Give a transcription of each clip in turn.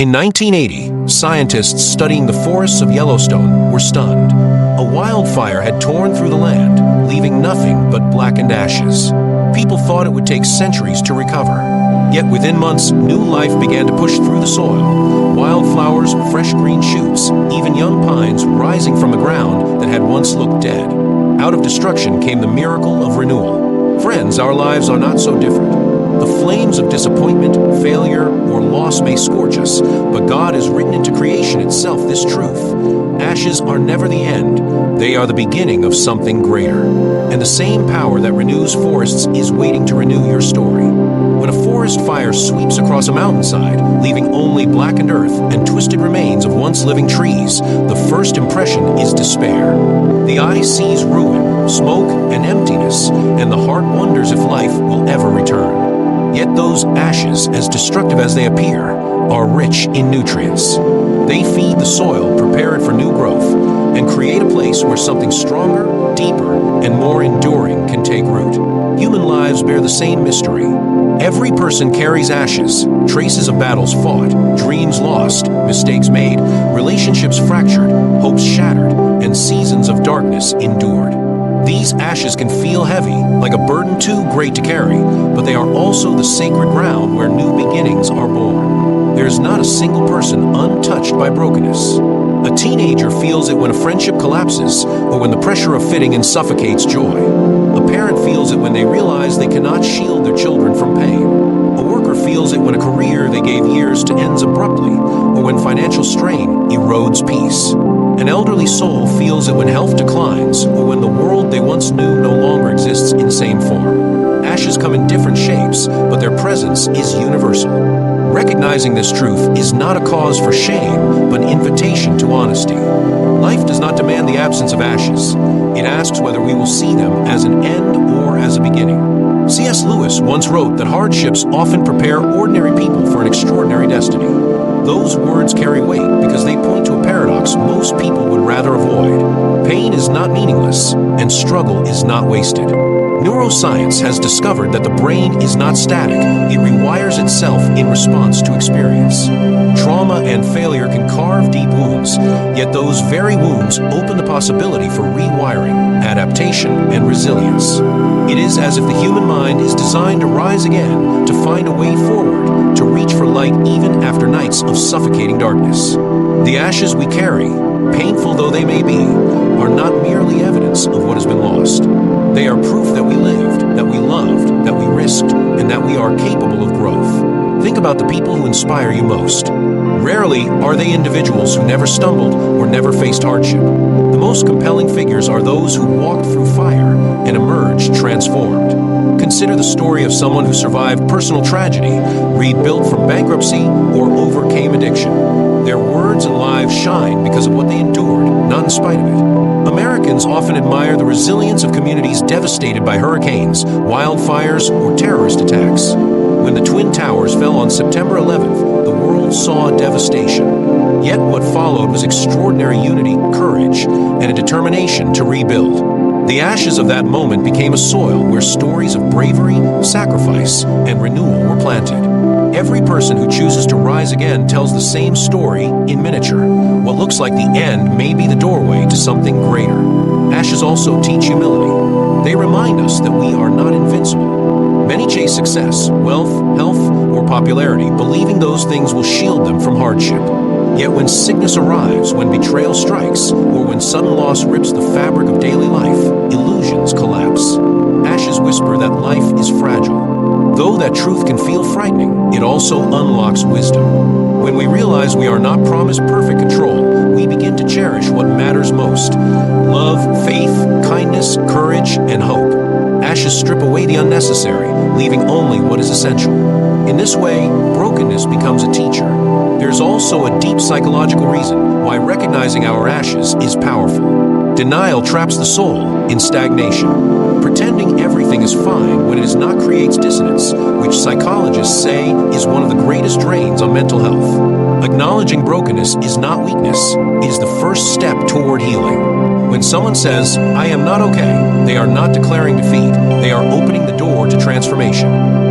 In 1980, scientists studying the forests of Yellowstone were stunned. A wildfire had torn through the land, leaving nothing but blackened ashes. People thought it would take centuries to recover. Yet within months, new life began to push through the soil. Wildflowers, fresh green shoots, even young pines rising from the ground that had once looked dead. Out of destruction came the miracle of renewal. Friends, our lives are not so different. The flames of disappointment, failure, or loss may scorch us, but God has written into creation itself this truth. Ashes are never the end, they are the beginning of something greater. And the same power that renews forests is waiting to renew your story. When a forest fire sweeps across a mountainside, leaving only blackened earth and twisted remains of once living trees, the first impression is despair. The eye sees ruin, smoke, and emptiness, and the heart wonders if life will ever return. Yet those ashes, as destructive as they appear, are rich in nutrients. They feed the soil, prepare it for new growth, and create a place where something stronger, deeper, and more enduring can take root. Human lives bear the same mystery. Every person carries ashes, traces of battles fought, dreams lost, mistakes made, relationships fractured, hopes shattered, and seasons of darkness endured. These ashes can feel heavy, like a burden too great to carry, but they are also the sacred ground where new beginnings are born. There is not a single person untouched by brokenness. A teenager feels it when a friendship collapses, or when the pressure of fitting in suffocates joy. A parent feels it when they realize they cannot shield their children from pain. A worker feels it when a career they gave years to ends abruptly, or when financial strain erodes peace. An elderly soul feels it when health declines, or when the world they once knew no longer exists in same form. Ashes come in different shapes, but their presence is universal. Recognizing this truth is not a cause for shame, but an invitation to honesty. Life does not demand the absence of ashes. It asks whether we will see them as an end or as a beginning. C.S. Lewis once wrote that hardships often prepare ordinary people for an extraordinary destiny. Those words carry weight because they point to a paradox most people would rather avoid. Pain is not meaningless, and struggle is not wasted. Neuroscience has discovered that the brain is not static, it rewires itself in response to experience. Trauma and failure can carve deep wounds, yet those very wounds open the possibility for rewiring, adaptation, and resilience. It is as if the human mind is designed to rise again, to find a way forward, to reach for light even after nights of suffocating darkness. The ashes we carry, painful though they may be, are not merely evidence of what has been lost. They are proof that we lived, that we loved, that we risked, and that we are capable of growth. Think about the people who inspire you most. Rarely are they individuals who never stumbled or never faced hardship. The most compelling figures are those who walked through fire and emerged transformed. Consider the story of someone who survived personal tragedy, rebuilt from bankruptcy, or overcame addiction. Their words and lives shine because of what they endured, not in spite of it. Americans often admire the resilience of communities devastated by hurricanes, wildfires, or terrorist attacks. When the Twin Towers fell on September 11th, the world saw devastation. Yet what followed was extraordinary unity, courage, and a determination to rebuild. The ashes of that moment became a soil where stories of bravery, sacrifice, and renewal were planted. Every person who chooses to rise again tells the same story in miniature. What looks like the end may be the doorway to something greater. Ashes also teach humility. They remind us that we are not invincible. Many chase success, wealth, health, or popularity, believing those things will shield them from hardship. Yet when sickness arrives, when betrayal strikes, or when sudden loss rips the fabric of daily life, illusions collapse. Ashes whisper that life is fragile. Though that truth can feel frightening, it also unlocks wisdom. When we realize we are not promised perfect control, we begin to cherish what matters most: love, faith, kindness, courage, and hope. Ashes strip away the unnecessary, leaving only what is essential. In this way, brokenness becomes a teacher. There's also a deep psychological reason why recognizing our ashes is powerful. Denial traps the soul in stagnation. Pretending everything is fine when it is not creates dissonance, which psychologists say is one of the greatest drains on mental health. Acknowledging brokenness is not weakness, it is the first step toward healing. When someone says, "I am not okay," they are not declaring defeat, they are opening the door to transformation.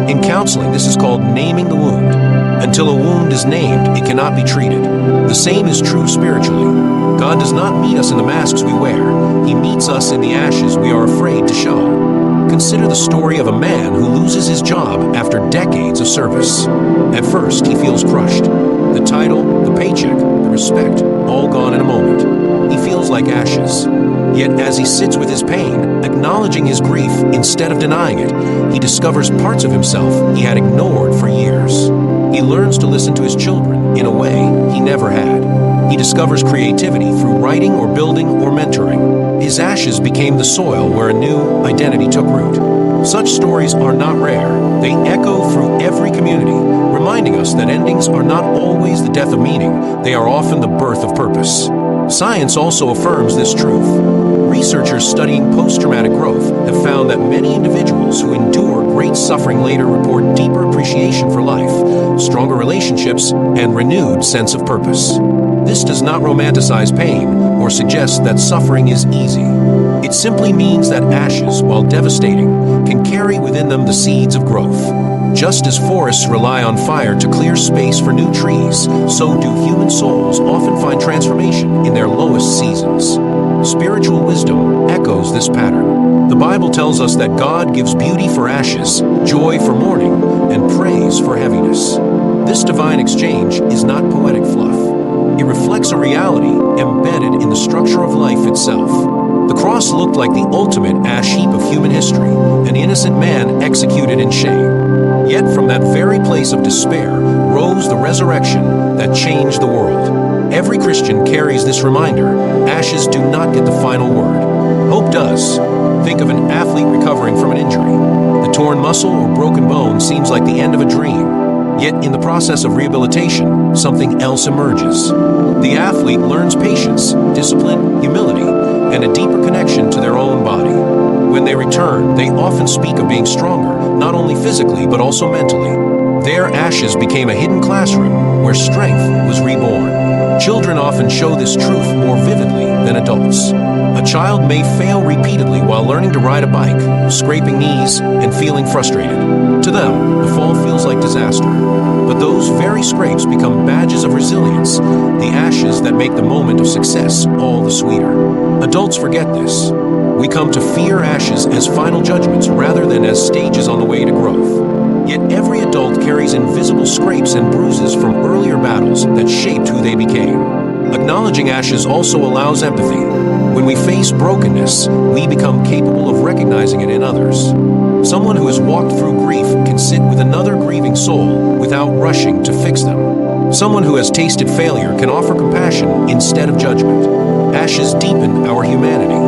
In counseling, this is called naming the wound. Until a wound is named, it cannot be treated. The same is true spiritually. God does not meet us in the masks we wear. He meets us in the ashes we are afraid to show. Consider the story of a man who loses his job after decades of service. At first, he feels crushed. The title, the paycheck, the respect, all gone in a moment. He feels like ashes. Yet as he sits with his pain, acknowledging his grief instead of denying it, he discovers parts of himself he had ignored for years. He learns to listen to his children in a way he never had. He discovers creativity through writing or building or mentoring. His ashes became the soil where a new identity took root. Such stories are not rare. They echo through every community, reminding us that endings are not always the death of meaning. They are often the birth of purpose. Science also affirms this truth. Researchers studying post-traumatic growth have found that many individuals who endure great suffering later report deeper appreciation for life, stronger relationships, and renewed sense of purpose. This does not romanticize pain or suggest that suffering is easy. It simply means that ashes, while devastating, can carry within them the seeds of growth. Just as forests rely on fire to clear space for new trees, so do human souls often find transformation in their lowest seasons. Spiritual wisdom echoes this pattern. The Bible tells us that God gives beauty for ashes, joy for mourning, and praise for heaviness. This divine exchange is not poetic fluff. It reflects a reality embedded in the structure of life itself. The cross looked like the ultimate ash heap of human history, an innocent man executed in shame. Yet from that very place of despair rose the resurrection that changed the world. Every Christian carries this reminder: ashes do not get the final word. Hope does. Think of an athlete recovering from an injury. The torn muscle or broken bone seems like the end of a dream. Yet in the process of rehabilitation, something else emerges. The athlete learns patience, discipline, humility, and a deeper connection to their own body. When they return, they often speak of being stronger, not only physically but also mentally. Their ashes became a hidden classroom where strength was reborn. Children often show this truth more vividly than adults. A child may fail repeatedly while learning to ride a bike, scraping knees and feeling frustrated. To them, the fall feels like disaster. But those very scrapes become badges of resilience, the ashes that make the moment of success all the sweeter. Adults forget this. We come to fear ashes as final judgments rather than as stages on the way to growth. Yet every adult carries invisible scrapes and bruises from earlier battles that shaped who they became. Acknowledging ashes also allows empathy. When we face brokenness, we become capable of recognizing it in others. Someone who has walked through grief can sit with another grieving soul without rushing to fix them. Someone who has tasted failure can offer compassion instead of judgment. Ashes deepen our humanity.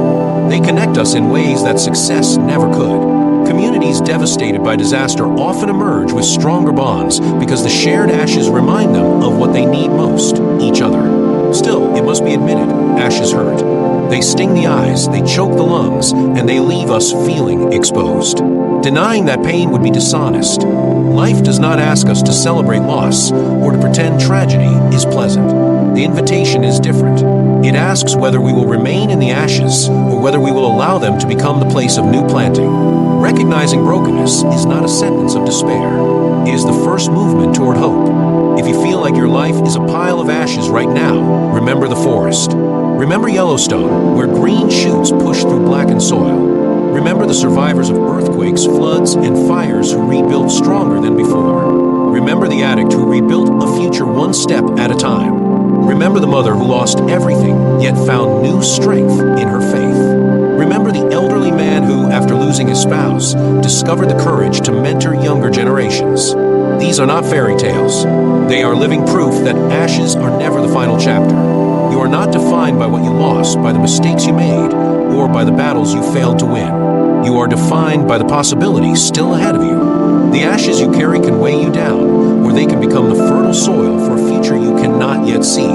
They connect us in ways that success never could. Communities devastated by disaster often emerge with stronger bonds because the shared ashes remind them of what they need most: each other. Still, it must be admitted, ashes hurt. They sting the eyes, they choke the lungs, and they leave us feeling exposed. Denying that pain would be dishonest. Life does not ask us to celebrate loss or to pretend tragedy is pleasant. The invitation is different. It asks whether we will remain in the ashes or whether we will allow them to become the place of new planting. Recognizing brokenness is not a sentence of despair. It is the first movement toward hope. If you feel like your life is a pile of ashes right now, remember the forest. Remember Yellowstone, where green shoots push through blackened soil. Remember the survivors of earthquakes, floods, and fires who rebuilt stronger than before. Remember the addict who rebuilt a future one step at a time. Remember the mother who lost everything, yet found new strength in her faith. Remember the elderly man who, after losing his spouse, discovered the courage to mentor younger generations. These are not fairy tales. They are living proof that ashes are never the final chapter. You are not defined by what you lost, by the mistakes you made, or by the battles you failed to win. You are defined by the possibilities still ahead of you. The ashes you carry can weigh you down, or they can become the fertile soil for a future you cannot yet see.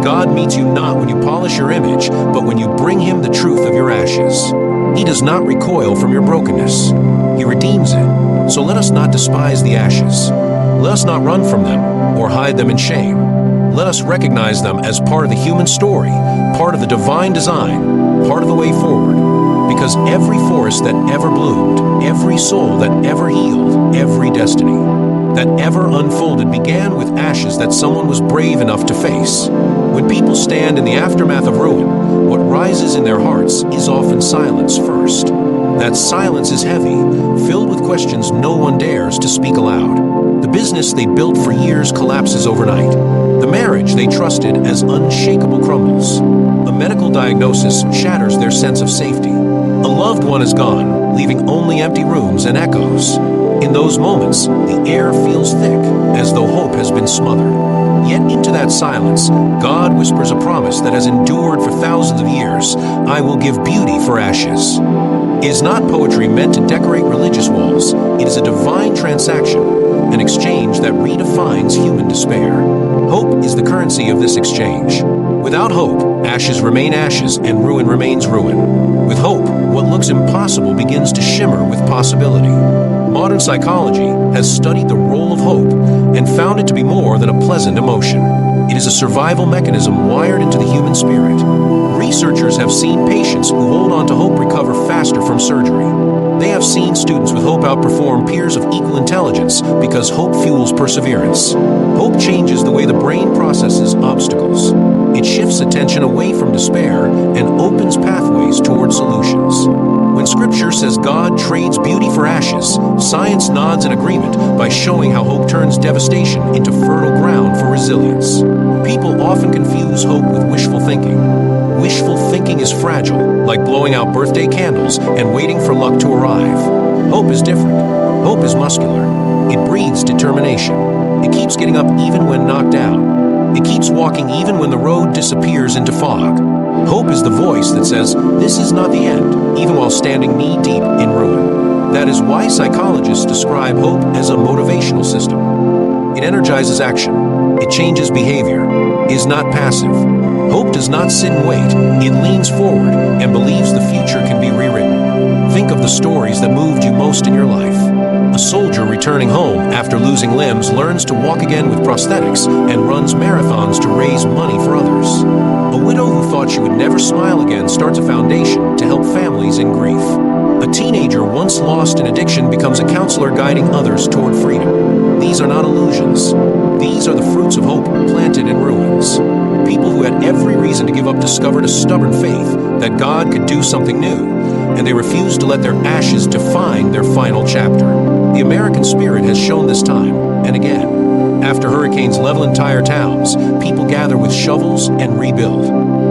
God meets you not when you polish your image, but when you bring Him the truth of your ashes. He does not recoil from your brokenness. He redeems it. So let us not despise the ashes. Let us not run from them or hide them in shame. Let us recognize them as part of the human story, part of the divine design, part of the way forward. Because every forest that ever bloomed, every soul that ever healed, every destiny that ever unfolded began with ashes that someone was brave enough to face. When people stand in the aftermath of ruin, what rises in their hearts is often silence first. That silence is heavy, filled with questions no one dares to speak aloud. The business they built for years collapses overnight. The marriage they trusted as unshakable crumbles. A medical diagnosis shatters their sense of safety. A loved one is gone, leaving only empty rooms and echoes. In those moments, the air feels thick, as though hope has been smothered. Yet into that silence, God whispers a promise that has endured for thousands of years. I will give beauty for ashes. It is not poetry meant to decorate religious walls. It is a divine transaction, an exchange that redefines human despair. Hope is the currency of this exchange. Without hope, ashes remain ashes and ruin remains ruin. With hope, what looks impossible begins to shimmer with possibility. Modern psychology has studied the role of hope and found it to be more than a pleasant emotion. It is a survival mechanism wired into the human spirit. Researchers have seen patients who hold on to hope recover faster from surgery. They have seen students with hope outperform peers of equal intelligence because hope fuels perseverance. Hope changes the way the brain processes obstacles. It shifts attention away from despair and opens pathways toward solutions. When Scripture says God trades beauty for ashes, science nods in agreement by showing how hope turns devastation into fertile ground for resilience. People often confuse hope with wishful thinking. Wishful thinking is fragile, like blowing out birthday candles and waiting for luck to arrive. Hope is different. Hope is muscular. It breeds determination. It keeps getting up even when knocked down. It keeps walking even when the road disappears into fog. Hope is the voice that says, this is not the end, even while standing knee-deep in ruin. That is why psychologists describe hope as a motivational system. It energizes action. It changes behavior. It is not passive. Hope does not sit and wait. It leans forward and believes the future can be rewritten. Think of the stories that moved you most in your life. A soldier returning home after losing limbs learns to walk again with prosthetics and runs marathons to raise money for others. A widow who thought she would never smile again starts a foundation to help families in grief. A teenager once lost in addiction becomes a counselor guiding others toward freedom. These are not illusions. These are the fruits of hope planted in ruins. People who had every reason to give up discovered a stubborn faith that God could do something new, and they refused to let their ashes define their final chapter. The American spirit has shown this time and again. After hurricanes level entire towns, people gather with shovels and rebuild.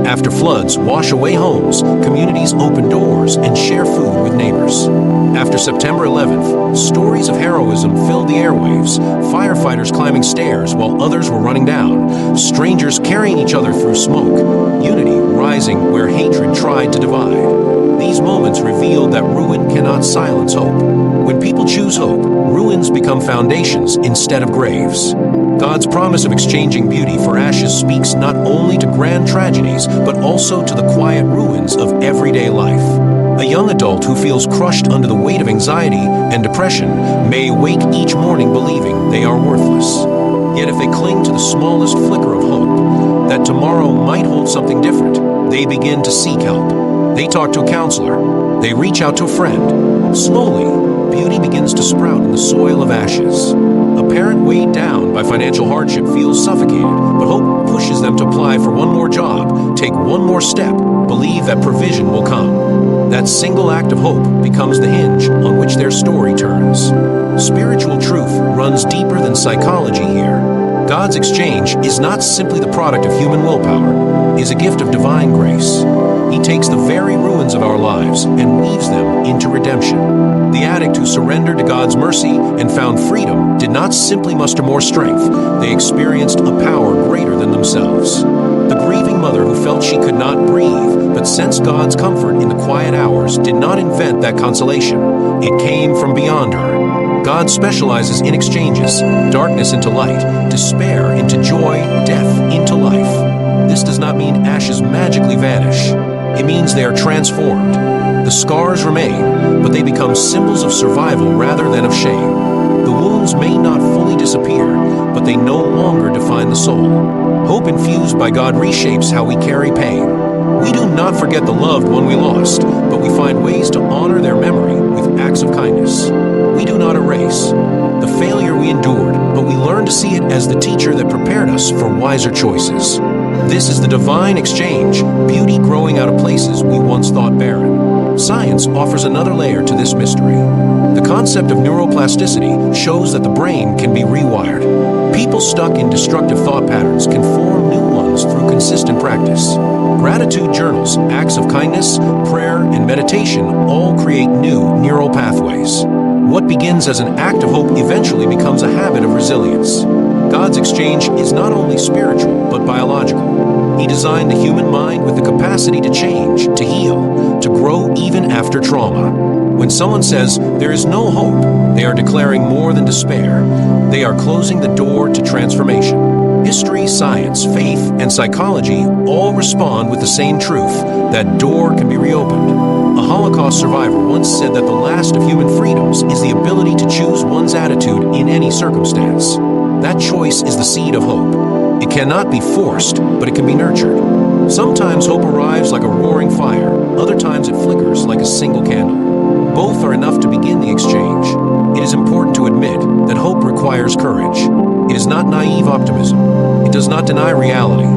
After floods wash away homes, communities open doors and share food with neighbors. After September 11th, stories of heroism filled the airwaves, firefighters climbing stairs while others were running down, strangers carrying each other through smoke, unity rising where hatred tried to divide. These moments revealed that ruin cannot silence hope. When people choose hope, ruins become foundations instead of graves. God's promise of exchanging beauty for ashes speaks not only to grand tragedies, but also to the quiet ruins of everyday life. A young adult who feels crushed under the weight of anxiety and depression may wake each morning believing they are worthless. Yet if they cling to the smallest flicker of hope, that tomorrow might hold something different, they begin to seek help. They talk to a counselor. They reach out to a friend. Slowly, beauty begins to sprout in the soil of ashes. A parent weighed down by financial hardship feels suffocated, but hope pushes them to apply for one more job, take one more step, believe that provision will come. That single act of hope becomes the hinge on which their story turns. Spiritual truth runs deeper than psychology here. God's exchange is not simply the product of human willpower. It is a gift of divine grace. He takes the very ruins of our lives and weaves them into redemption. The addict who surrendered to God's mercy and found freedom did not simply muster more strength. They experienced a power greater than themselves. The grieving mother who felt she could not breathe, but sensed God's comfort in the quiet hours, did not invent that consolation. It came from beyond her. God specializes in exchanges, darkness into light, despair into joy, death into life. This does not mean ashes magically vanish. It means they are transformed. The scars remain, but they become symbols of survival rather than of shame. The wounds may not fully disappear, but they no longer define the soul. Hope infused by God reshapes how we carry pain. We do not forget the loved one we lost, but we find ways to honor their memory with acts of kindness. We do not erase the failure we endured, but we learn to see it as the teacher that prepared us for wiser choices. This is the divine exchange, beauty growing out of places we once thought barren. Science offers another layer to this mystery. The concept of neuroplasticity shows that the brain can be rewired. People stuck in destructive thought patterns can form new ones through consistent practice. Gratitude journals, acts of kindness, prayer, and meditation all create new neural pathways. What begins as an act of hope eventually becomes a habit of resilience. God's exchange is not only spiritual, but biological. He designed the human mind with the capacity to change, to heal, to grow even after trauma. When someone says there is no hope, they are declaring more than despair. They are closing the door to transformation. History, science, faith, and psychology all respond with the same truth: that door can be reopened. A Holocaust survivor once said that the last of human freedoms is the ability to choose one's attitude in any circumstance. That choice is the seed of hope. It cannot be forced, but it can be nurtured. Sometimes hope arrives like a roaring fire, other times it flickers like a single candle. Both are enough to begin the exchange. It is important to admit that hope requires courage. It is not naive optimism. It does not deny reality.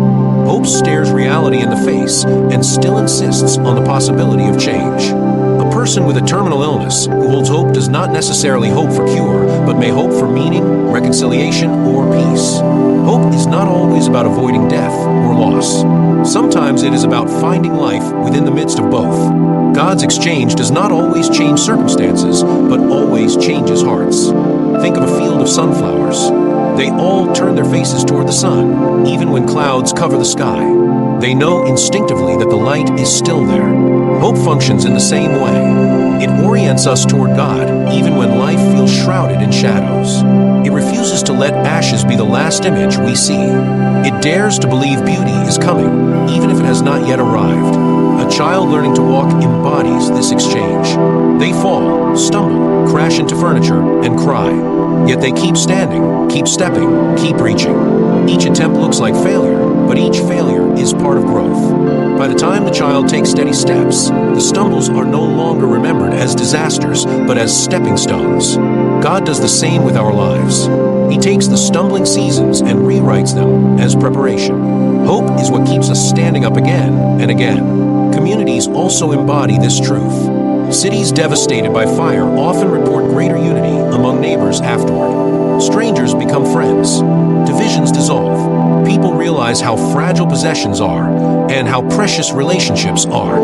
Hope stares reality in the face and still insists on the possibility of change. A person with a terminal illness who holds hope does not necessarily hope for cure, but may hope for meaning, reconciliation, or peace. Hope is not always about avoiding death or loss. Sometimes it is about finding life within the midst of both. God's exchange does not always change circumstances, but always changes hearts. Think of a field of sunflowers. They all turn their faces toward the sun, even when clouds cover the sky. They know instinctively that the light is still there. Hope functions in the same way. It orients us toward God, even when life feels shrouded in shadows. It refuses to let ashes be the last image we see. It dares to believe beauty is coming, even if it has not yet arrived. A child learning to walk embodies this exchange. They fall, stumble, crash into furniture, and cry. Yet they keep standing, keep stepping, keep reaching. Each attempt looks like failure, but each failure is part of growth. By the time the child takes steady steps, the stumbles are no longer remembered as disasters, but as stepping stones. God does the same with our lives. He takes the stumbling seasons and rewrites them as preparation. Hope is what keeps us standing up again and again. Communities also embody this truth. Cities devastated by fire often report greater unity among neighbors afterward. Strangers become friends. Divisions dissolve. People realize how fragile possessions are and how precious relationships are.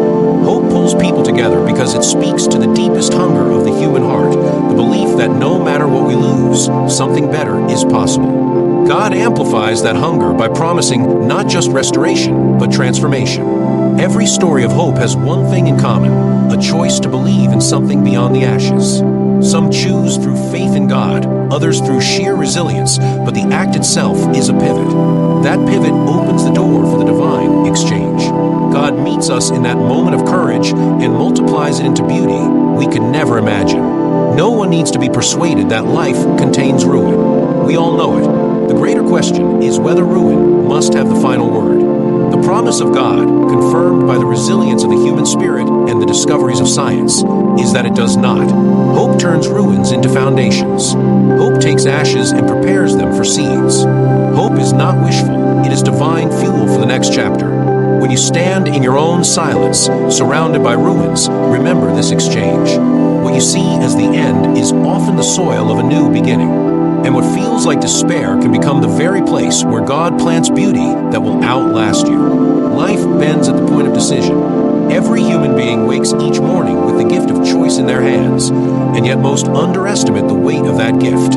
Hope pulls people together because it speaks to the deepest hunger of the human heart, the belief that no matter what we lose, something better is possible. God amplifies that hunger by promising not just restoration, but transformation. Every story of hope has one thing in common: a choice to believe in something beyond the ashes. Some choose through faith in God, others through sheer resilience, but the act itself is a pivot. That pivot opens the door for the divine exchange. God meets us in that moment of courage and multiplies it into beauty we could never imagine. No one needs to be persuaded that life contains ruin. We all know it. The greater question is whether ruin must have the final word. The promise of God, confirmed by the resilience of the human spirit and the discoveries of science, is that it does not. Hope turns ruins into foundations. Hope takes ashes and prepares them for seeds. Hope is not wishful, it is divine fuel for the next chapter. When you stand in your own silence, surrounded by ruins, remember this exchange. What you see as the end is often the soil of a new beginning. And what feels like despair can become the very place where God plants beauty that will outlast you. Life bends at the point of decision. Every human being wakes each morning with the gift of choice in their hands, and yet most underestimate the weight of that gift.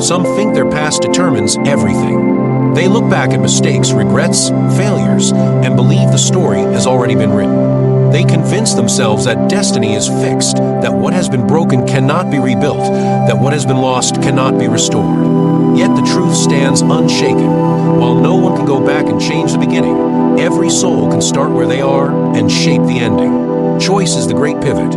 Some think their past determines everything. They look back at mistakes, regrets, failures, and believe the story has already been written. They convince themselves that destiny is fixed, that what has been broken cannot be rebuilt, that what has been lost cannot be restored. Yet the truth stands unshaken. While no one can go back and change the beginning, every soul can start where they are and shape the ending. Choice is the great pivot.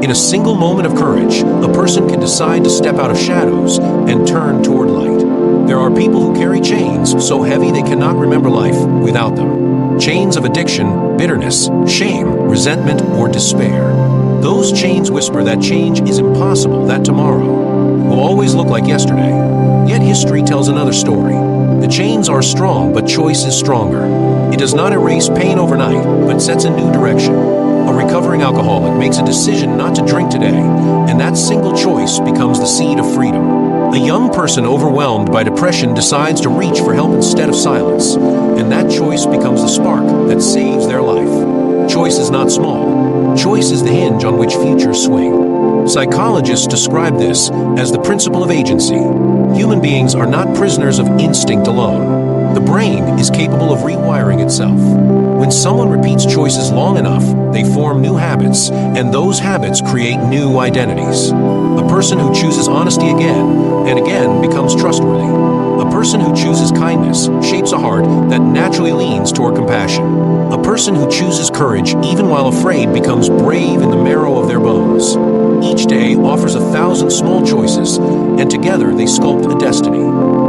In a single moment of courage, a person can decide to step out of shadows and turn toward light. There are people who carry chains so heavy they cannot remember life without them. Chains of addiction, bitterness, shame, resentment, or despair. Those chains whisper that change is impossible, that tomorrow will always look like yesterday. Yet history tells another story. The chains are strong, but choice is stronger. It does not erase pain overnight, but sets a new direction. A recovering alcoholic makes a decision not to drink today, and that single choice becomes the seed of freedom. A young person overwhelmed by depression decides to reach for help instead of silence, and that choice becomes the spark that saves their life. Choice is not small. Choice is the hinge on which futures swing. Psychologists describe this as the principle of agency. Human beings are not prisoners of instinct alone. The brain is capable of rewiring itself. When someone repeats choices long enough, they form new habits, and those habits create new identities. A person who chooses honesty again and again becomes trustworthy. A person who chooses kindness shapes a heart that naturally leans toward compassion. A person who chooses courage even while afraid becomes brave in the marrow of their bones. Each day offers 1,000 small choices, and together they sculpt a destiny.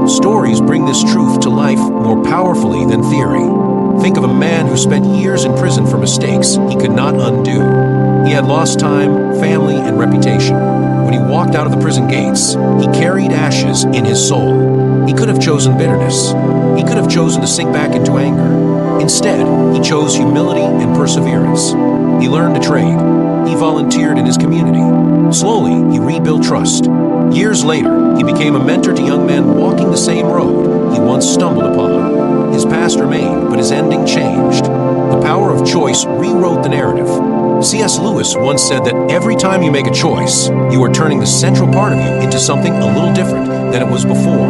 Stories bring this truth to life more powerfully than theory. Think of a man who spent years in prison for mistakes he could not undo. He had lost time, family, and reputation. When he walked out of the prison gates, he carried ashes in his soul. He could have chosen bitterness. He could have chosen to sink back into anger. Instead, he chose humility and perseverance. He learned to trade. He volunteered in his community. Slowly, he rebuilt trust. Years later, he became a mentor to young men walking the same road he once stumbled upon. His past remained, but his ending changed. The power of choice rewrote the narrative. C.S. Lewis once said that every time you make a choice, you are turning the central part of you into something a little different than it was before.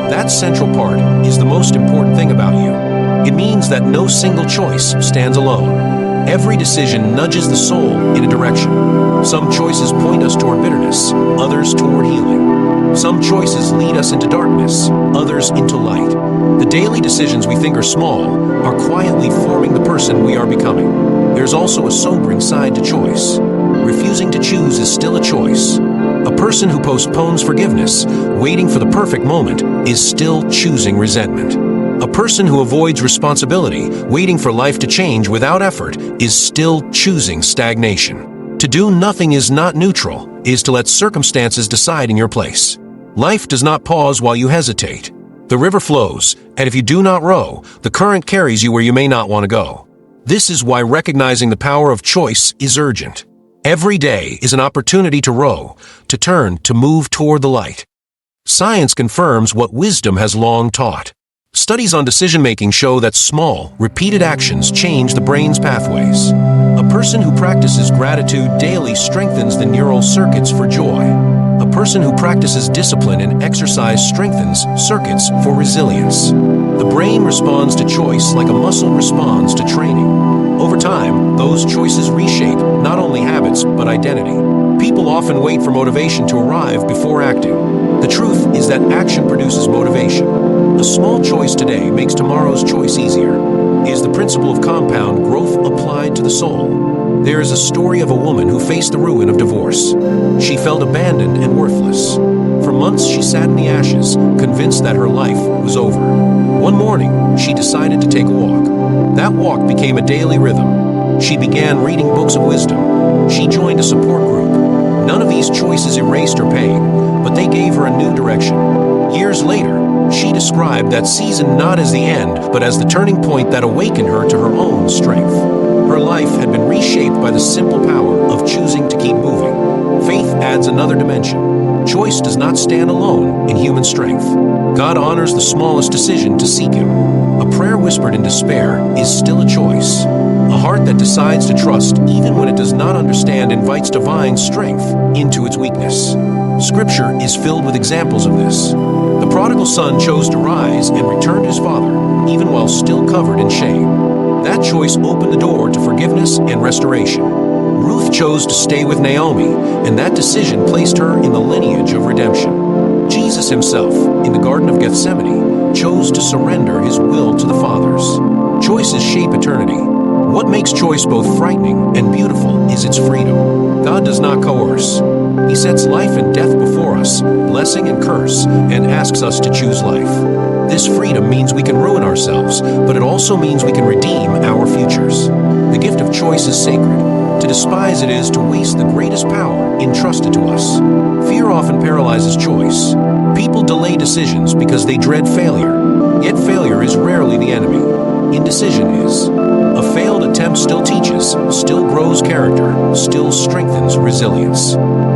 That central part is the most important thing about you. It means that no single choice stands alone. Every decision nudges the soul in a direction. Some choices point us toward bitterness, others toward healing. Some choices lead us into darkness, others into light. The daily decisions we think are small are quietly forming the person we are becoming. There's also a sobering side to choice. Refusing to choose is still a choice. A person who postpones forgiveness, waiting for the perfect moment, is still choosing resentment. A person who avoids responsibility, waiting for life to change without effort, is still choosing stagnation. To do nothing is not neutral, is to let circumstances decide in your place. Life does not pause while you hesitate. The river flows, and if you do not row, the current carries you where you may not want to go. This is why recognizing the power of choice is urgent. Every day is an opportunity to row, to turn, to move toward the light. Science confirms what wisdom has long taught. Studies on decision-making show that small, repeated actions change the brain's pathways. A person who practices gratitude daily strengthens the neural circuits for joy. A person who practices discipline and exercise strengthens circuits for resilience. The brain responds to choice like a muscle responds to training. Over time, those choices reshape not only habits but identity. People often wait for motivation to arrive before acting. The truth is that action produces motivation. A small choice today makes tomorrow's choice easier. It is the principle of compound growth applied to the soul. There is a story of a woman who faced the ruin of divorce. She felt abandoned and worthless. For months she sat in the ashes, convinced that her life was over. One morning, she decided to take a walk. That walk became a daily rhythm. She began reading books of wisdom. She joined a support group. None of these choices erased her pain, but they gave her a new direction. Years later, she described that season not as the end, but as the turning point that awakened her to her own strength. Her life had been reshaped by the simple power of choosing to keep moving. Faith adds another dimension. Choice does not stand alone in human strength. God honors the smallest decision to seek Him. A prayer whispered in despair is still a choice. A heart that decides to trust even when it does not understand invites divine strength into its weakness. Scripture is filled with examples of this. The prodigal son chose to rise and return to his father, even while still covered in shame. That choice opened the door to forgiveness and restoration. Ruth chose to stay with Naomi, and that decision placed her in the lineage of redemption. Jesus himself, in the Garden of Gethsemane, chose to surrender his will to the Father's. Choices shape eternity. What makes choice both frightening and beautiful is its freedom. God does not coerce. He sets life and death before us, blessing and curse, and asks us to choose life. This freedom means we can ruin ourselves, but it also means we can redeem our futures. The gift of choice is sacred. To despise it is to waste the greatest power entrusted to us. Fear often paralyzes choice. People delay decisions because they dread failure. Yet failure is rarely the enemy. Indecision is. A failed attempt still teaches, still grows character, still strengthens resilience.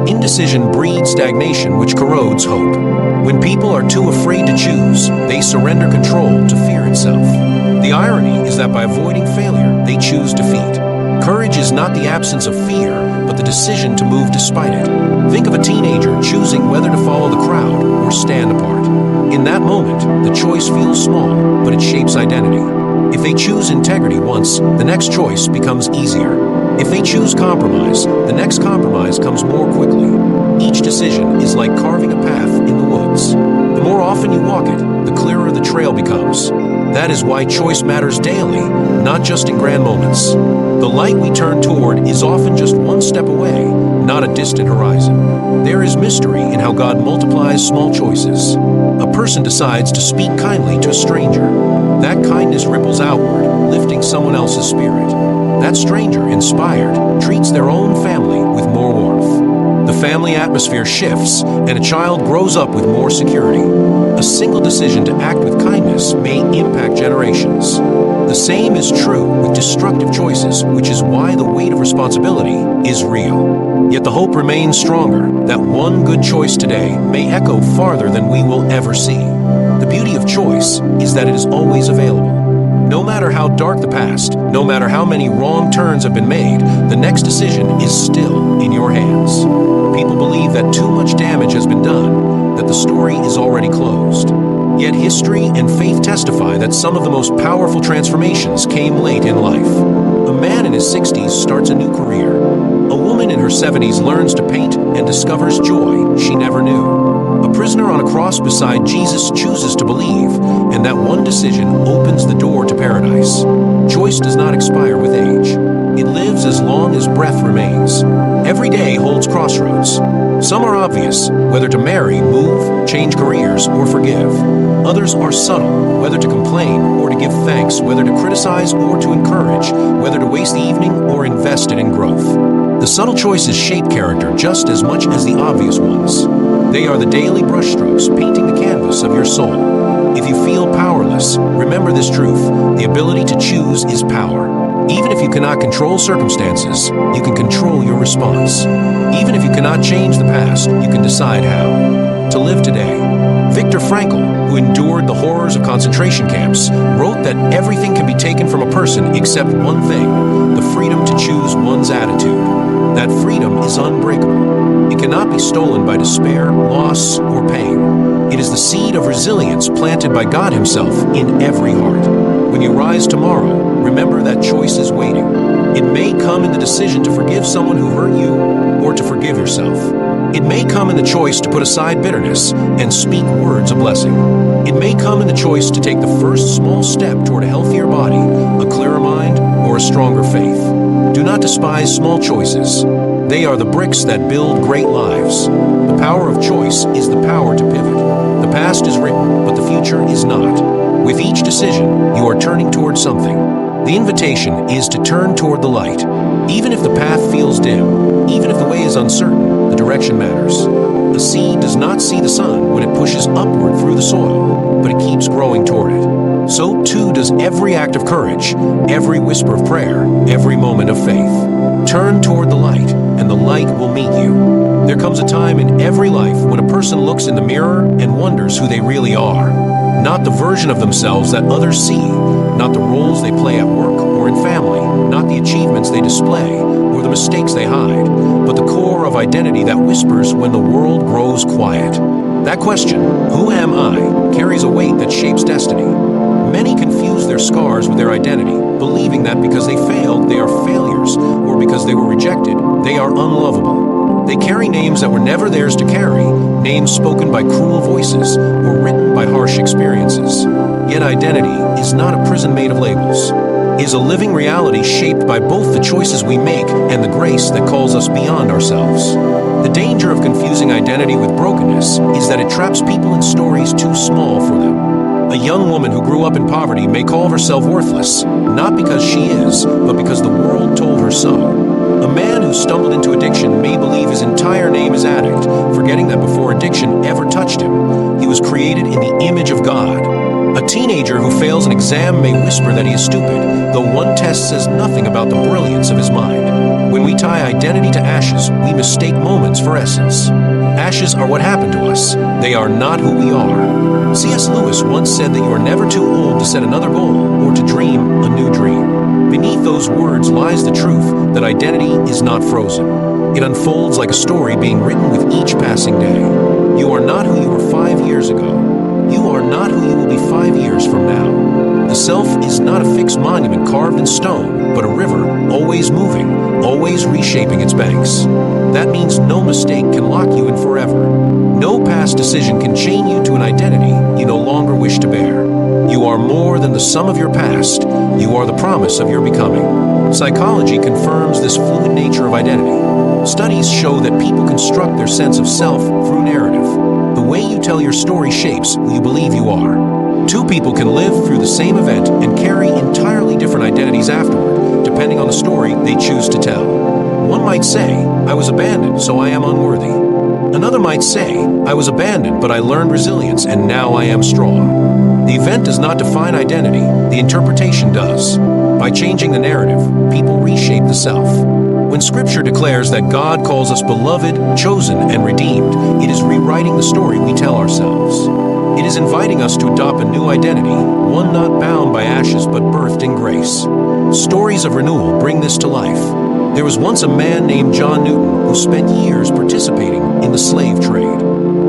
Indecision breeds stagnation, which corrodes hope. When people are too afraid to choose, they surrender control to fear itself. The irony is that by avoiding failure, they choose defeat. Courage is not the absence of fear, but the decision to move despite it. Think of a teenager choosing whether to follow the crowd or stand apart. In that moment, the choice feels small, but it shapes identity. If they choose integrity once, the next choice becomes easier. If they choose compromise, the next compromise comes more quickly. Each decision is like carving a path in the woods. The more often you walk it, the clearer the trail becomes. That is why choice matters daily, not just in grand moments. The light we turn toward is often just one step away, not a distant horizon. There is mystery in how God multiplies small choices. A person decides to speak kindly to a stranger. That kindness ripples outward, lifting someone else's spirit. That stranger, inspired, treats their own family with more warmth. The family atmosphere shifts, and a child grows up with more security. A single decision to act with kindness may impact generations. The same is true with destructive choices, which is why the weight of responsibility is real. Yet the hope remains stronger that one good choice today may echo farther than we will ever see. The beauty of choice is that it is always available. No matter how dark the past, no matter how many wrong turns have been made, the next decision is still in your hands. People believe that too much damage has been done, that the story is already closed. Yet history and faith testify that some of the most powerful transformations came late in life. A man in his 60s starts a new career. A woman in her 70s learns to paint and discovers joy she never knew. A prisoner on a cross beside Jesus chooses to believe, and that one decision opens the door to paradise. Choice does not expire with age. It lives as long as breath remains. Every day holds crossroads. Some are obvious, whether to marry, move, change careers, or forgive. Others are subtle, whether to complain or to give thanks, whether to criticize or to encourage, whether to waste the evening or invest it in growth. The subtle choices shape character just as much as the obvious ones. They are the daily brushstrokes painting the canvas of your soul. If you feel powerless, remember this truth: the ability to choose is power. Even if you cannot control circumstances, you can control your response. Even if you cannot change the past, you can decide how to live today. Viktor Frankl, who endured the horrors of concentration camps, wrote that everything can be taken from a person except one thing: the freedom to choose one's attitude. That freedom is unbreakable. It cannot be stolen by despair, loss, or pain. It is the seed of resilience planted by God Himself in every heart. When you rise tomorrow, remember that choice is waiting. It may come in the decision to forgive someone who hurt you or to forgive yourself. It may come in the choice to put aside bitterness and speak words of blessing. It may come in the choice to take the first small step toward a healthier body, a clearer mind, or a stronger faith. Do not despise small choices. They are the bricks that build great lives. The power of choice is the power to pivot. The past is written, but the future is not. With each decision, you are turning toward something. The invitation is to turn toward the light. Even if the path feels dim, even if the way is uncertain, the direction matters. A seed does not see the sun when it pushes upward through the soil, but it keeps growing toward it. So too does every act of courage, every whisper of prayer, every moment of faith. Turn toward the light, and the light will meet you. There comes a time in every life when a person looks in the mirror and wonders who they really are. Not the version of themselves that others see, not the roles they play at work or in family, not the achievements they display or the mistakes they hide, but the core of identity that whispers when the world grows quiet. That question, who am I, carries a weight that shapes destiny. Many confuse their scars with their identity, believing that because they failed, they are failures, or because they were rejected, they are unlovable. They carry names that were never theirs to carry, names spoken by cruel voices or written by harsh experiences. Yet identity is not a prison made of labels. It is a living reality shaped by both the choices we make and the grace that calls us beyond ourselves. The danger of confusing identity with brokenness is that it traps people in stories too small for them. A young woman who grew up in poverty may call herself worthless, not because she is, but because the world told her so. A man who stumbled into addiction may believe his entire name is addict, forgetting that before addiction ever touched him, he was created in the image of God. A teenager who fails an exam may whisper that he is stupid, though one test says nothing about the brilliance of his mind. When we tie identity to ashes, we mistake moments for essence. Ashes are what happened to us. They are not who we are. C.S. Lewis once said that you are never too old to set another goal or to dream a new dream. Beneath those words lies the truth that identity is not frozen. It unfolds like a story being written with each passing day. You are not who you were 5 years ago. You are not who you will be 5 years from now. The self is not a fixed monument carved in stone, but a river, always moving, always reshaping its banks. That means no mistake can lock you in forever. No past decision can chain you to an identity you no longer wish to bear. You are more than the sum of your past. You are the promise of your becoming. Psychology confirms this fluid nature of identity. Studies show that people construct their sense of self through narrative. The way you tell your story shapes who you believe you are. Two people can live through the same event and carry entirely different identities afterward, depending on the story they choose to tell. One might say, I was abandoned, so I am unworthy. Another might say, I was abandoned, but I learned resilience, and now I am strong. The event does not define identity, the interpretation does. By changing the narrative, people reshape the self. When Scripture declares that God calls us beloved, chosen, and redeemed, it is rewriting the story we tell ourselves. It is inviting us to adopt a new identity, one not bound by ashes but birthed in grace. Stories of renewal bring this to life. There was once a man named John Newton who spent years participating in the slave trade.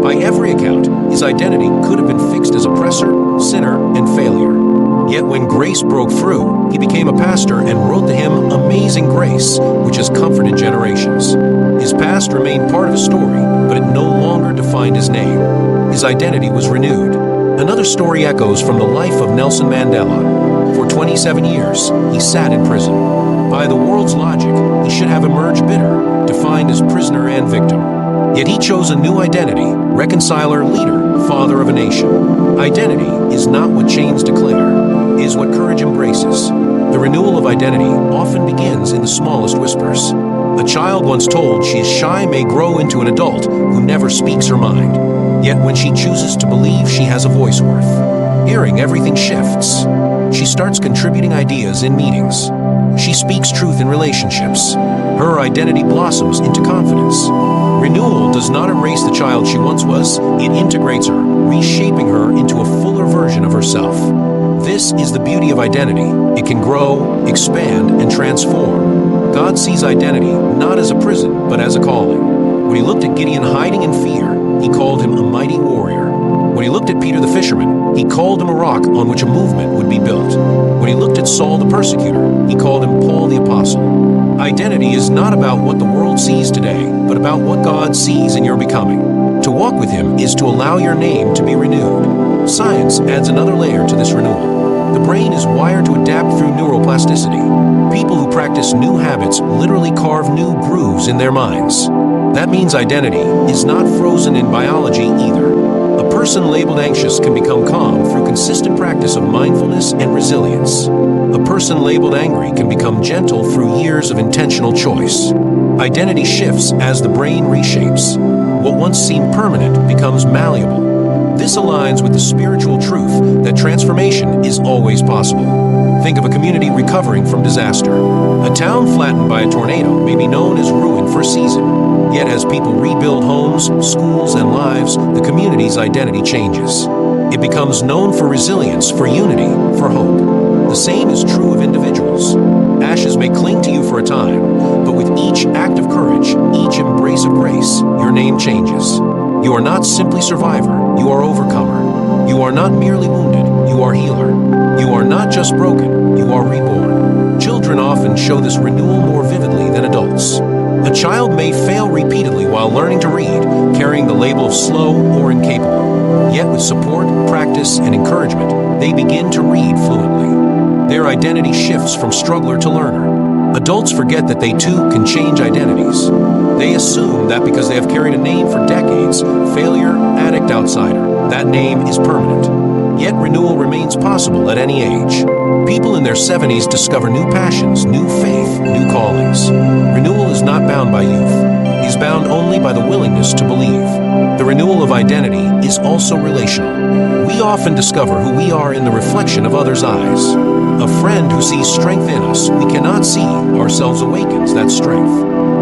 By every account, his identity could have been fixed as oppressor, sinner, and failure. Yet when grace broke through, he became a pastor and wrote the hymn Amazing Grace, which has comforted generations. His past remained part of his story, but it no longer defined his name. His identity was renewed. Another story echoes from the life of Nelson Mandela. For 27 years, he sat in prison. By the world's logic, he should have emerged bitter, defined as prisoner and victim. Yet he chose a new identity, reconciler, leader, father of a nation. Identity is not what chains declare, it is what courage embraces. The renewal of identity often begins in the smallest whispers. A child once told she is shy may grow into an adult who never speaks her mind. Yet when she chooses to believe she has a voice worth hearing, everything shifts. She starts contributing ideas in meetings. She speaks truth in relationships. Her identity blossoms into confidence. Renewal does not erase the child she once was, it integrates her, reshaping her into a fuller version of herself. This is the beauty of identity. It can grow, expand, and transform. God sees identity not as a prison, but as a calling. When he looked at Gideon hiding in fear, he called him a mighty warrior. When he looked at Peter the fisherman, he called him a rock on which a movement would be built. When he looked at Saul the persecutor, he called him Paul the apostle. Identity is not about what the world sees today, but about what God sees in your becoming. To walk with him is to allow your name to be renewed. Science adds another layer to this renewal. The brain is wired to adapt through neuroplasticity. People who practice new habits literally carve new grooves in their minds. That means identity is not frozen in biology either. A person labeled anxious can become calm through consistent practice of mindfulness and resilience. A person labeled angry can become gentle through years of intentional choice. Identity shifts as the brain reshapes. What once seemed permanent becomes malleable. This aligns with the spiritual truth that transformation is always possible. Think of a community recovering from disaster. A town flattened by a tornado may be known as ruined for a season. Yet as people rebuild homes, schools, and lives, the community's identity changes. It becomes known for resilience, for unity, for hope. The same is true of individuals. Ashes may cling to you for a time, but with each act of courage, each embrace of grace, your name changes. You are not simply survivor, you are overcomer. You are not merely wounded, you are healer. You are not just broken, you are reborn. Children often show this renewal more vividly than adults. A child may fail repeatedly while learning to read, carrying the label of slow or incapable. Yet with support, practice, and encouragement, they begin to read fluently. Their identity shifts from struggler to learner. Adults forget that they too can change identities. They assume that because they have carried a name for decades, failure, addict, outsider, that name is permanent. Yet renewal remains possible at any age. People in their 70s discover new passions, new faith, new callings. Renewal is not bound by youth. He is bound only by the willingness to believe. The renewal of identity is also relational. We often discover who we are in the reflection of others' eyes. A friend who sees strength in us we cannot see ourselves awakens that strength.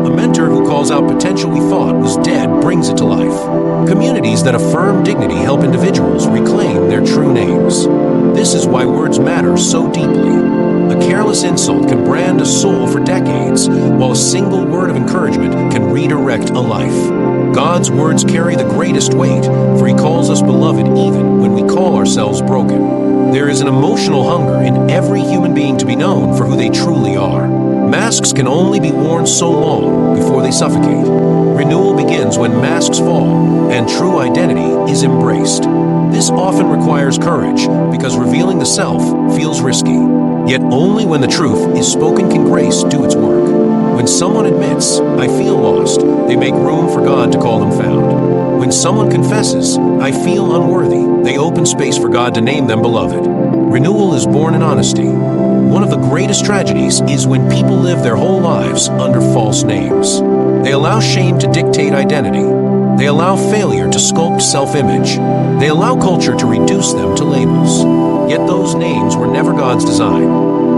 A mentor who calls out potential we thought was dead brings it to life. Communities that affirm dignity help individuals reclaim their true names. This is why words matter so deeply. A careless insult can brand a soul for decades, while a single word of encouragement can redirect a life. God's words carry the greatest weight, for He calls us beloved even when we call ourselves broken. There is an emotional hunger in every human being to be known for who they truly are. Masks can only be worn so long before they suffocate. Renewal begins when masks fall and true identity is embraced. This often requires courage because revealing the self feels risky. Yet only when the truth is spoken can grace do its work. When someone admits, "I feel lost," they make room for God to call them found. When someone confesses, "I feel unworthy," they open space for God to name them beloved. Renewal is born in honesty. One of the greatest tragedies is when people live their whole lives under false names. They allow shame to dictate identity. They allow failure to sculpt self-image. They allow culture to reduce them to labels. Yet those names were never God's design.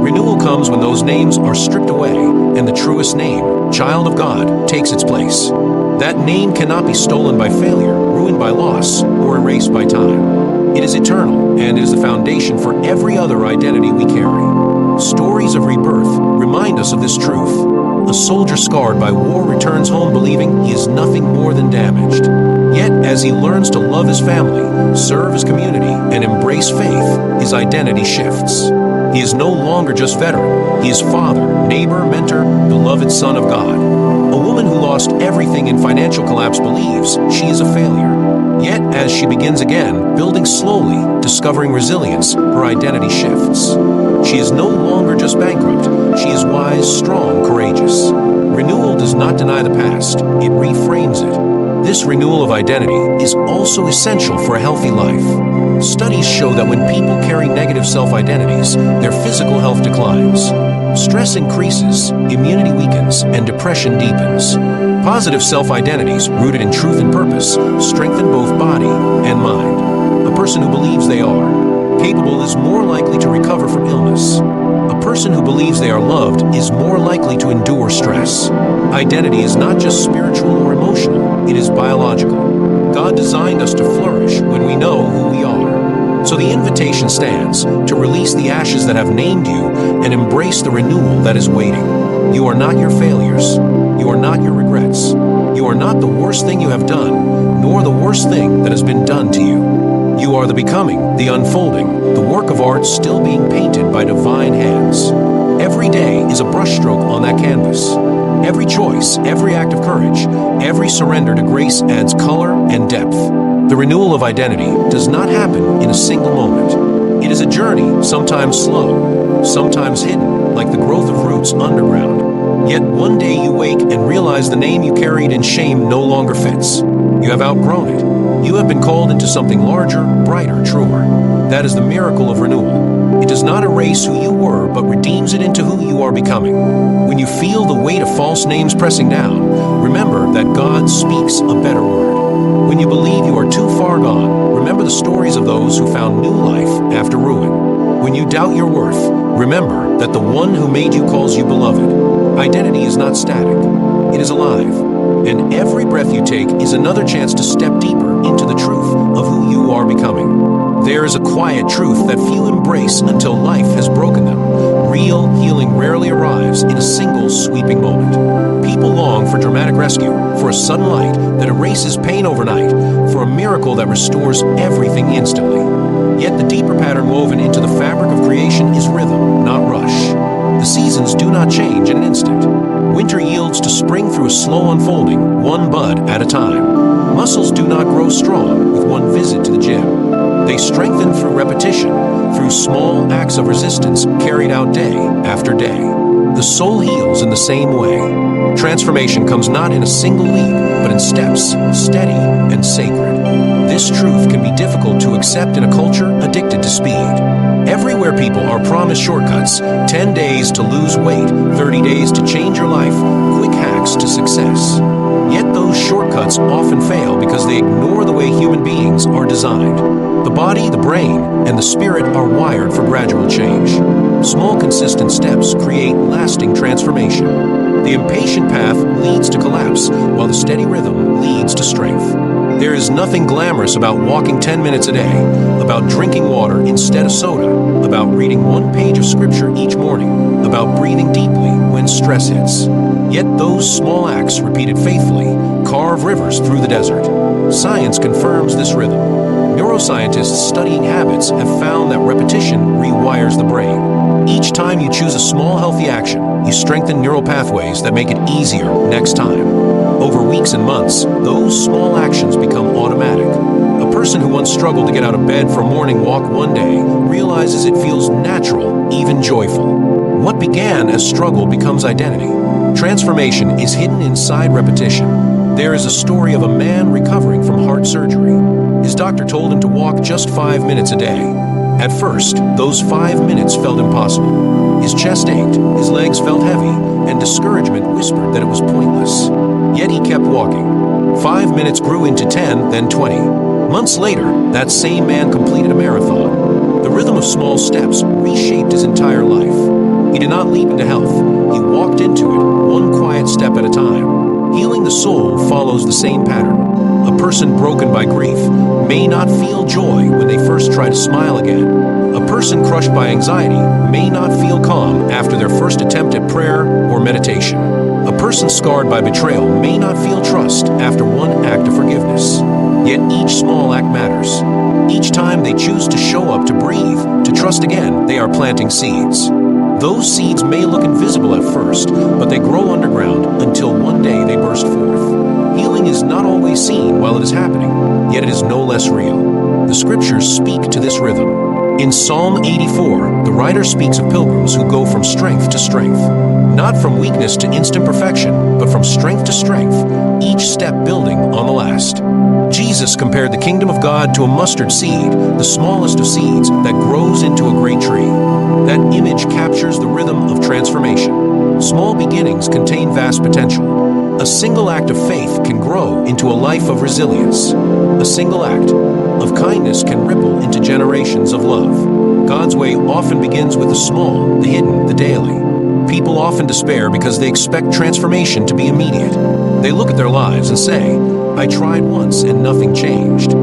Renewal comes when those names are stripped away and the truest name, child of God, takes its place. That name cannot be stolen by failure, ruined by loss, or erased by time. It is eternal and is the foundation for every other identity we carry. Stories of rebirth remind us of this truth. A soldier scarred by war returns home believing he is nothing more than damaged. Yet, as he learns to love his family, serve his community, and embrace faith, his identity shifts. He is no longer just veteran. He is father, neighbor, mentor, beloved son of God. A woman who lost everything in financial collapse believes she is a failure. Yet, as she begins again, building slowly, discovering resilience, her identity shifts. She is no longer just bankrupt. She is wise, strong, courageous. Renewal does not deny the past. It reframes it. This renewal of identity is also essential for a healthy life. Studies show that when people carry negative self-identities, their physical health declines. Stress increases, immunity weakens, and depression deepens. Positive self-identities, rooted in truth and purpose, strengthen both body and mind. A person who believes they are capable is more likely to recover from illness. A person who believes they are loved is more likely to endure stress. Identity is not just spiritual or emotional, it is biological. God designed us to flourish when we know who we are. So the invitation stands to release the ashes that have named you and embrace the renewal that is waiting. You are not your failures. You are not your regrets. You are not the worst thing you have done, nor the worst thing that has been done to you. You are the becoming, the unfolding, the work of art still being painted by divine hands. Every day is a brushstroke on that canvas. Every choice, every act of courage, every surrender to grace adds color and depth. The renewal of identity does not happen in a single moment. It is a journey, sometimes slow, sometimes hidden, like the growth of roots underground. Yet one day you wake and realize the name you carried in shame no longer fits. You have outgrown it. You have been called into something larger, brighter, truer. That is the miracle of renewal. It does not erase who you were, but redeems it into who you are becoming. When you feel the weight of false names pressing down, remember that God speaks a better word. When you believe you are too far gone, remember the stories of those who found new life after ruin. When you doubt your worth, remember that the one who made you calls you beloved. Identity is not static. It is alive. And every breath you take is another chance to step deeper into the truth of who you are becoming. There is a quiet truth that few embrace until life has broken them. Real healing rarely arrives in a single sweeping moment. People long for dramatic rescue, for a sudden light that erases pain overnight, for a miracle that restores everything instantly. Yet the deeper pattern woven into the fabric of creation is rhythm, not rush. The seasons do not change in an instant. Winter yields to spring through a slow unfolding, one bud at a time. Muscles do not grow strong with one visit to the gym. They strengthen through repetition, through small acts of resistance carried out day after day. The soul heals in the same way. Transformation comes not in a single leap, but in steps, steady and sacred. This This truth can be difficult to accept in a culture addicted to speed. Everywhere people are promised shortcuts, 10 days to lose weight, 30 days to change your life, quick hacks to success. Yet those shortcuts often fail because they ignore the way human beings are designed. The body, the brain, and the spirit are wired for gradual change. Small, consistent steps create lasting transformation. The impatient path leads to collapse, while the steady rhythm leads to strength. There is nothing glamorous about walking 10 minutes a day, about drinking water instead of soda, about reading one page of scripture each morning, about breathing deeply when stress hits. Yet those small acts repeated faithfully carve rivers through the desert. Science confirms this rhythm. Neuroscientists studying habits have found that repetition rewires the brain. Each time you choose a small, healthy action, you strengthen neural pathways that make it easier next time. Over weeks and months, those small actions become automatic. A person who once struggled to get out of bed for a morning walk one day realizes it feels natural, even joyful. What began as struggle becomes identity. Transformation is hidden inside repetition. There is a story of a man recovering from heart surgery. His doctor told him to walk just 5 minutes a day. At first, those 5 minutes felt impossible. His chest ached, his legs felt heavy, and discouragement whispered that it was pointless. Yet he kept walking. 5 minutes grew into 10, then 20. Months later, that same man completed a marathon. The rhythm of small steps reshaped his entire life. He did not leap into health. He walked into it, one quiet step at a time. Healing the soul follows the same pattern. A person broken by grief may not feel joy when they first try to smile again. A person crushed by anxiety may not feel calm after their first attempt at prayer or meditation. A person scarred by betrayal may not feel trust after one act of forgiveness. Yet each small act matters. Each time they choose to show up, to breathe, to trust again, they are planting seeds. Those seeds may look invisible at first, but they grow underground until one day they burst forth. Healing is not always seen while it is happening, yet it is no less real. The scriptures speak to this rhythm. In Psalm 84, the writer speaks of pilgrims who go from strength to strength, not from weakness to instant perfection, but from strength to strength, each step building on the last. Jesus compared the kingdom of God to a mustard seed, the smallest of seeds that grows into a great tree. That image captures the rhythm of transformation. Small beginnings contain vast potential. A single act of faith can grow into a life of resilience. A single act of kindness can ripple into generations of love. God's way often begins with the small, the hidden, the daily. People often despair because they expect transformation to be immediate. They look at their lives and say, "I tried once and nothing changed."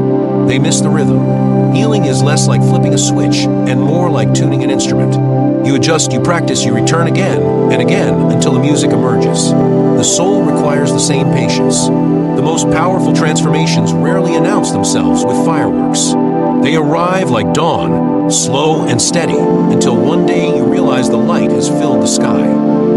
They miss the rhythm. Healing is less like flipping a switch and more like tuning an instrument. You adjust, you practice, you return again and again until the music emerges. The soul requires the same patience. The most powerful transformations rarely announce themselves with fireworks. They arrive like dawn, slow and steady, until one day you realize the light has filled the sky.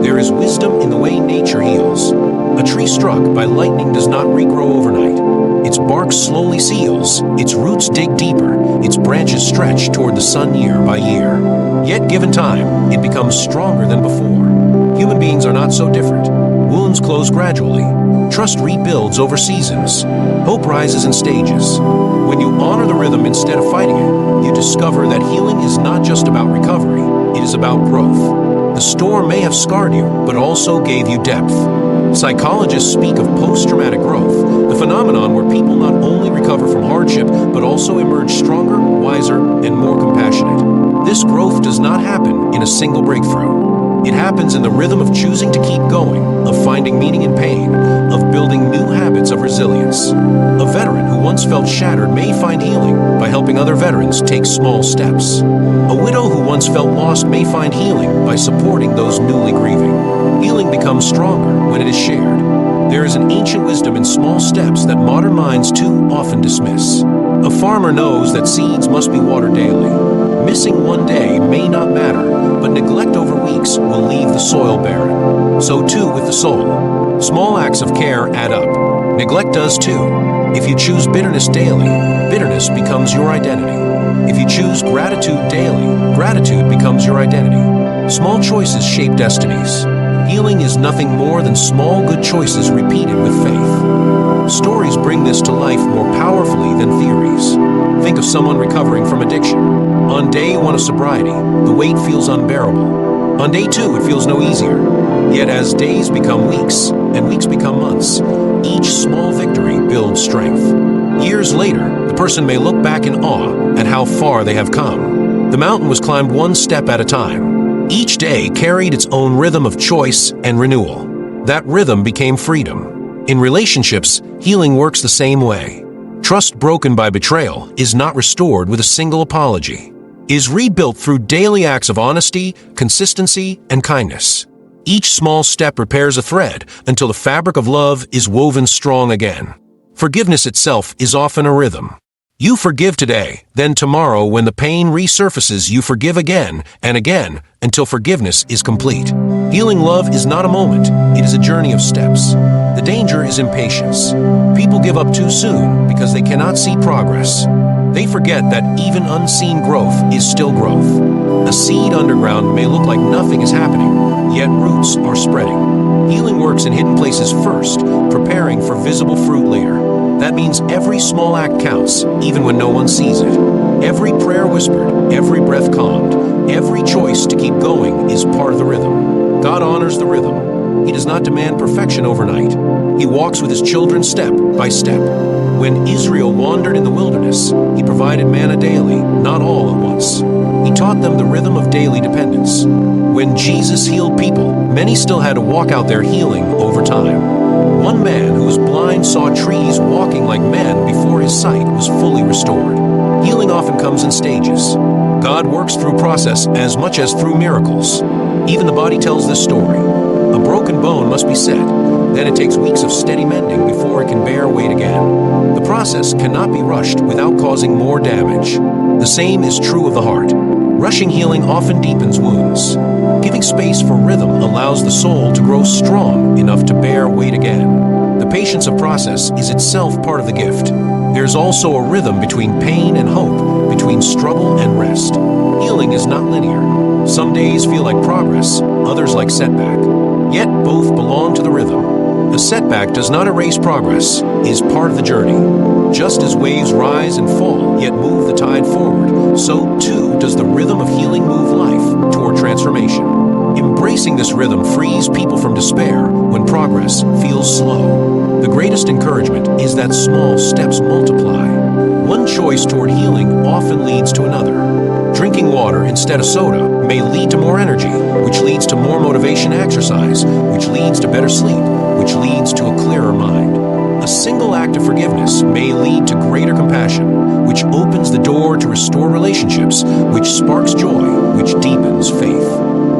There is wisdom in the way nature heals. A tree struck by lightning does not regrow overnight. Its bark slowly seals, its roots dig deeper, its branches stretch toward the sun year by year. Yet given time, it becomes stronger than before. Human beings are not so different. Wounds close gradually. Trust rebuilds over seasons. Hope rises in stages. When you honor the rhythm instead of fighting it, you discover that healing is not just about recovery, it is about growth. The storm may have scarred you, but also gave you depth. Psychologists speak of post-traumatic growth, the phenomenon where people not only recover from hardship, but also emerge stronger, wiser, and more compassionate. This growth does not happen in a single breakthrough. It happens in the rhythm of choosing to keep going, of finding meaning in pain, of building new habits of resilience. A veteran who once felt shattered may find healing by helping other veterans take small steps. A widow who once felt lost may find healing by supporting those newly grieving. Healing becomes stronger when it is shared. There is an ancient wisdom in small steps that modern minds too often dismiss. A farmer knows that seeds must be watered daily. Missing one day may not matter, but neglect over weeks will leave the soil barren. So too with the soul. Small acts of care add up. Neglect does too. If you choose bitterness daily, bitterness becomes your identity. If you choose gratitude daily, gratitude becomes your identity. Small choices shape destinies. Healing is nothing more than small good choices repeated with faith. Stories bring this to life more powerfully than theories. Think of someone recovering from addiction. On day 1 of sobriety, the weight feels unbearable. On day 2, it feels no easier. Yet as days become weeks, and weeks become months, each small victory builds strength. Years later, the person may look back in awe at how far they have come. The mountain was climbed one step at a time. Each day carried its own rhythm of choice and renewal. That rhythm became freedom. In relationships, healing works the same way. Trust broken by betrayal is not restored with a single apology. It is rebuilt through daily acts of honesty, consistency, and kindness. Each small step repairs a thread until the fabric of love is woven strong again. Forgiveness itself is often a rhythm. You forgive today, then tomorrow when the pain resurfaces you forgive again and again until forgiveness is complete. Healing love is not a moment, it is a journey of steps. The danger is impatience. People give up too soon because they cannot see progress. They forget that even unseen growth is still growth. A seed underground may look like nothing is happening, yet roots are spreading. Healing works in hidden places first, preparing for visible fruit later. That means every small act counts, even when no one sees it. Every prayer whispered, every breath calmed, every choice to keep going is part of the rhythm. God honors the rhythm. He does not demand perfection overnight. He walks with his children step by step. When Israel wandered in the wilderness, he provided manna daily, not all at once. He taught them the rhythm of daily dependence. When Jesus healed people, many still had to walk out their healing over time. One man who was blind saw trees walking like men before his sight was fully restored. Healing often comes in stages. God works through process as much as through miracles. Even the body tells this story. A broken bone must be set. Then it takes weeks of steady mending before it can bear weight again. The process cannot be rushed without causing more damage. The same is true of the heart. Rushing healing often deepens wounds. Giving space for rhythm allows the soul to grow strong enough to bear weight again. The patience of process is itself part of the gift. There's also a rhythm between pain and hope, between struggle and rest. Healing is not linear. Some days feel like progress, others like setback. Yet both belong to the rhythm. A setback does not erase progress, it is part of the journey. Just as waves rise and fall, yet move the tide forward, so too does the rhythm of healing move life toward transformation. Embracing this rhythm frees people from despair when progress feels slow. The greatest encouragement is that small steps multiply. One choice toward healing often leads to another. Drinking water instead of soda may lead to more energy, which leads to more motivation to exercise, which leads to better sleep, which leads to a clearer mind. A single act of forgiveness may lead to greater compassion, which opens the door to restore relationships, which sparks joy, which deepens faith.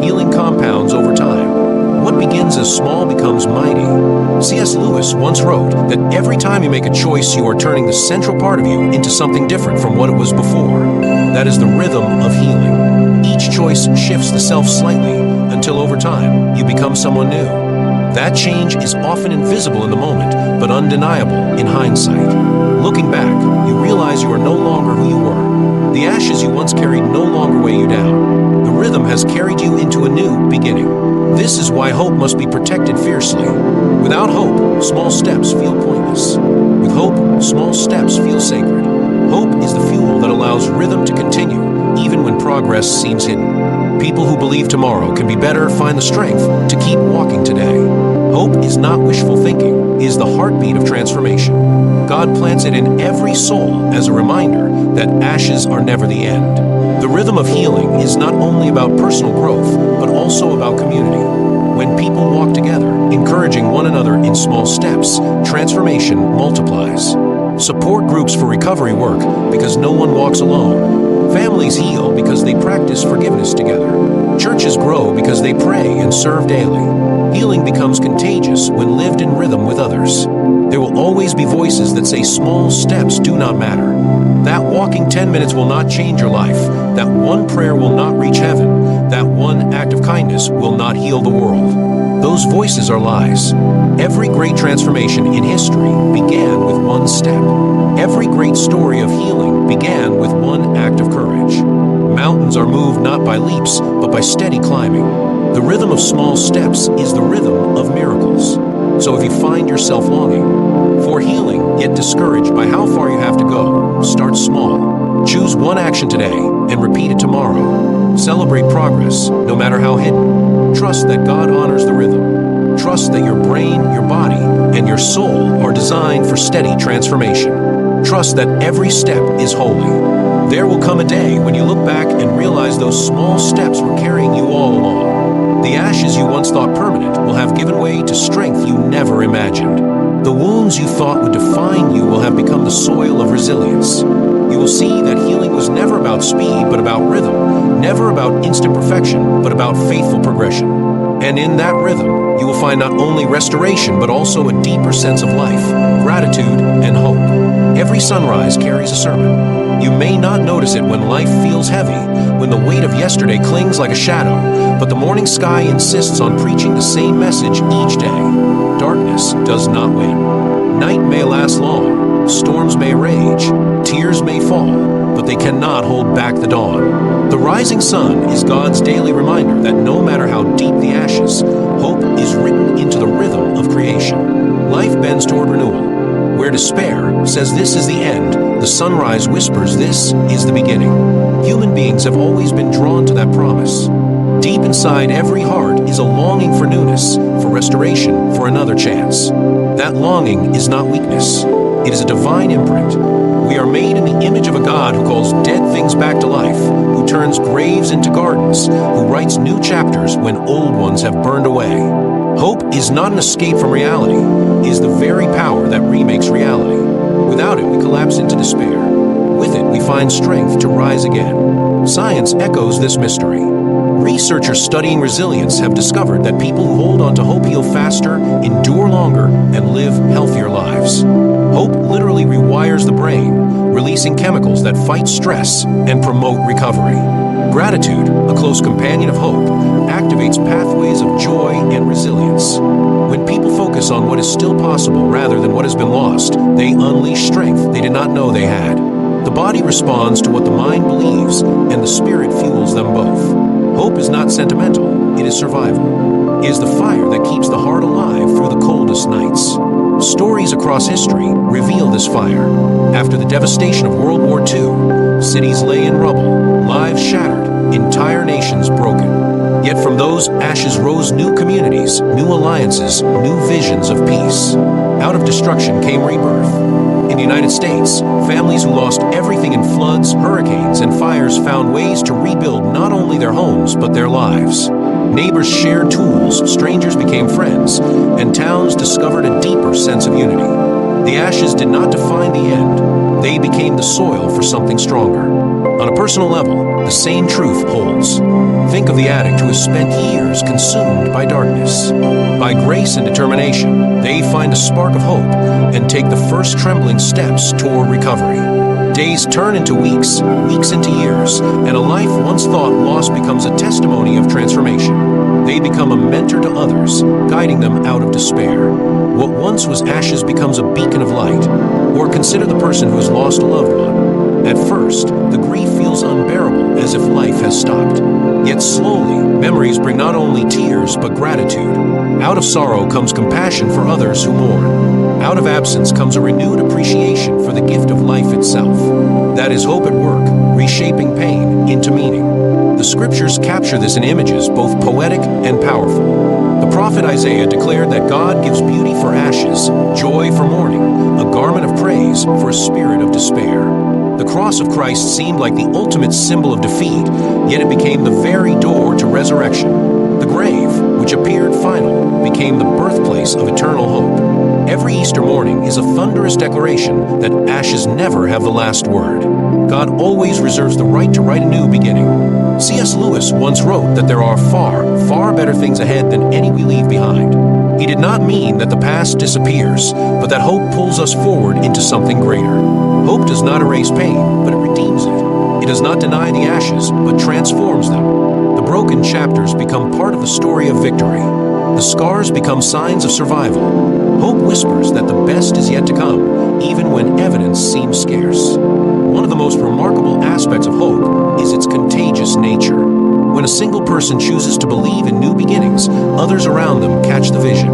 Healing compounds over time. What begins as small becomes mighty. C.S. Lewis once wrote that every time you make a choice, you are turning the central part of you into something different from what it was before. That is the rhythm of healing. Each choice shifts the self slightly until over time you become someone new. That change is often invisible in the moment, but undeniable in hindsight. Looking back, you realize you are no longer who you were. The ashes you once carried no longer weigh you down. The rhythm has carried you into a new beginning. This is why hope must be protected fiercely. Without hope, small steps feel pointless. With hope, small steps feel sacred. Hope is the fuel that allows rhythm to continue, even when progress seems hidden. People who believe tomorrow can be better find the strength to keep walking today. Hope is not wishful thinking, it is the heartbeat of transformation. God plants it in every soul as a reminder that ashes are never the end. The rhythm of healing is not only about personal growth, but also about community. When people walk together, encouraging one another in small steps, transformation multiplies. Support groups for recovery work because no one walks alone. Families heal because they practice forgiveness together. Churches grow because they pray and serve daily. Healing becomes contagious when lived in rhythm with others. There will always be voices that say small steps do not matter. That walking 10 minutes will not change your life. That one prayer will not reach heaven. That one act of kindness will not heal the world. Those voices are lies. Every great transformation in history began with one step. Every great story of healing began with one act of courage. Mountains are moved not by leaps, but by steady climbing. The rhythm of small steps is the rhythm of miracles. So if you find yourself longing for healing, yet discouraged by how far you have to go, start small. Choose one action today and repeat it tomorrow. Celebrate progress, no matter how hidden. Trust that God honors the rhythm. Trust that your brain, your body, and your soul are designed for steady transformation. Trust that every step is holy. There will come a day when you look back and realize those small steps were carrying you all along. The ashes you once thought permanent will have given way to strength you never imagined. The wounds you thought would define you will have become the soil of resilience. You will see that healing was never about speed, but about rhythm, never about instant perfection, but about faithful progression. And in that rhythm, you will find not only restoration, but also a deeper sense of life, gratitude, and hope. Every sunrise carries a sermon. You may not notice it when life feels heavy, when the weight of yesterday clings like a shadow, but the morning sky insists on preaching the same message each day. Darkness does not win. Night may last long, storms may rage, tears may fall, but they cannot hold back the dawn. The rising sun is God's daily reminder that no matter how deep the ashes, hope is written into the rhythm of creation. Life bends toward renewal. Where despair says this is the end, the sunrise whispers this is the beginning. Human beings have always been drawn to that promise. Deep inside every heart is a longing for newness, for restoration, for another chance. That longing is not weakness. It is a divine imprint. We are made in the image of a God who calls dead things back to life, who turns graves into gardens, who writes new chapters when old ones have burned away. Hope is not an escape from reality. It is the very power that remakes reality. Without it, we collapse into despair. With it, we find strength to rise again. Science echoes this mystery. Researchers studying resilience have discovered that people who hold on to hope heal faster, endure longer, and live healthier lives. Hope literally rewires the brain, releasing chemicals that fight stress and promote recovery. Gratitude, a close companion of hope, activates pathways of joy and resilience. When people focus on what is still possible rather than what has been lost, they unleash strength they did not know they had. The body responds to what the mind believes, and the spirit fuels them both. Hope is not sentimental, it is survival. It is the fire that keeps the heart alive through the coldest nights. Stories across history reveal this fire. After the devastation of World War II, cities lay in rubble, lives shattered, entire nations broken. Yet from those ashes rose new communities, new alliances, new visions of peace. Out of destruction came rebirth. In the United States, families who lost everything in floods, hurricanes, and fires found ways to rebuild not only their homes, but their lives. Neighbors shared tools, strangers became friends, and towns discovered a deeper sense of unity. The ashes did not define the end. They became the soil for something stronger. On a personal level, the same truth holds. Think of the addict who has spent years consumed by darkness. By grace and determination, they find a spark of hope and take the first trembling steps toward recovery. Days turn into weeks, weeks into years, and a life once thought lost becomes a testimony of transformation. They become a mentor to others, guiding them out of despair. What once was ashes becomes a beacon of light. Or consider the person who has lost a loved one. At first, the grief feels unbearable, as if life has stopped. Yet slowly, memories bring not only tears, but gratitude. Out of sorrow comes compassion for others who mourn. Out of absence comes a renewed appreciation for the gift of life itself. That is hope at work, reshaping pain into meaning. The scriptures capture this in images both poetic and powerful. The prophet Isaiah declared that God gives beauty for ashes, joy for mourning, a garment of praise for a spirit of despair. The cross of Christ seemed like the ultimate symbol of defeat, yet it became the very door to resurrection. The grave, which appeared final, became the birthplace of eternal hope. Every Easter morning is a thunderous declaration that ashes never have the last word. God always reserves the right to write a new beginning. C.S. Lewis once wrote that there are far, far better things ahead than any we leave behind. He did not mean that the past disappears, but that hope pulls us forward into something greater. Hope does not erase pain, but it redeems it. It does not deny the ashes, but transforms them. The broken chapters become part of the story of victory. The scars become signs of survival. Hope whispers that the best is yet to come, even when evidence seems scarce. One of the most remarkable aspects of hope is its contagious nature. When a single person chooses to believe in new beginnings, others around them catch the vision.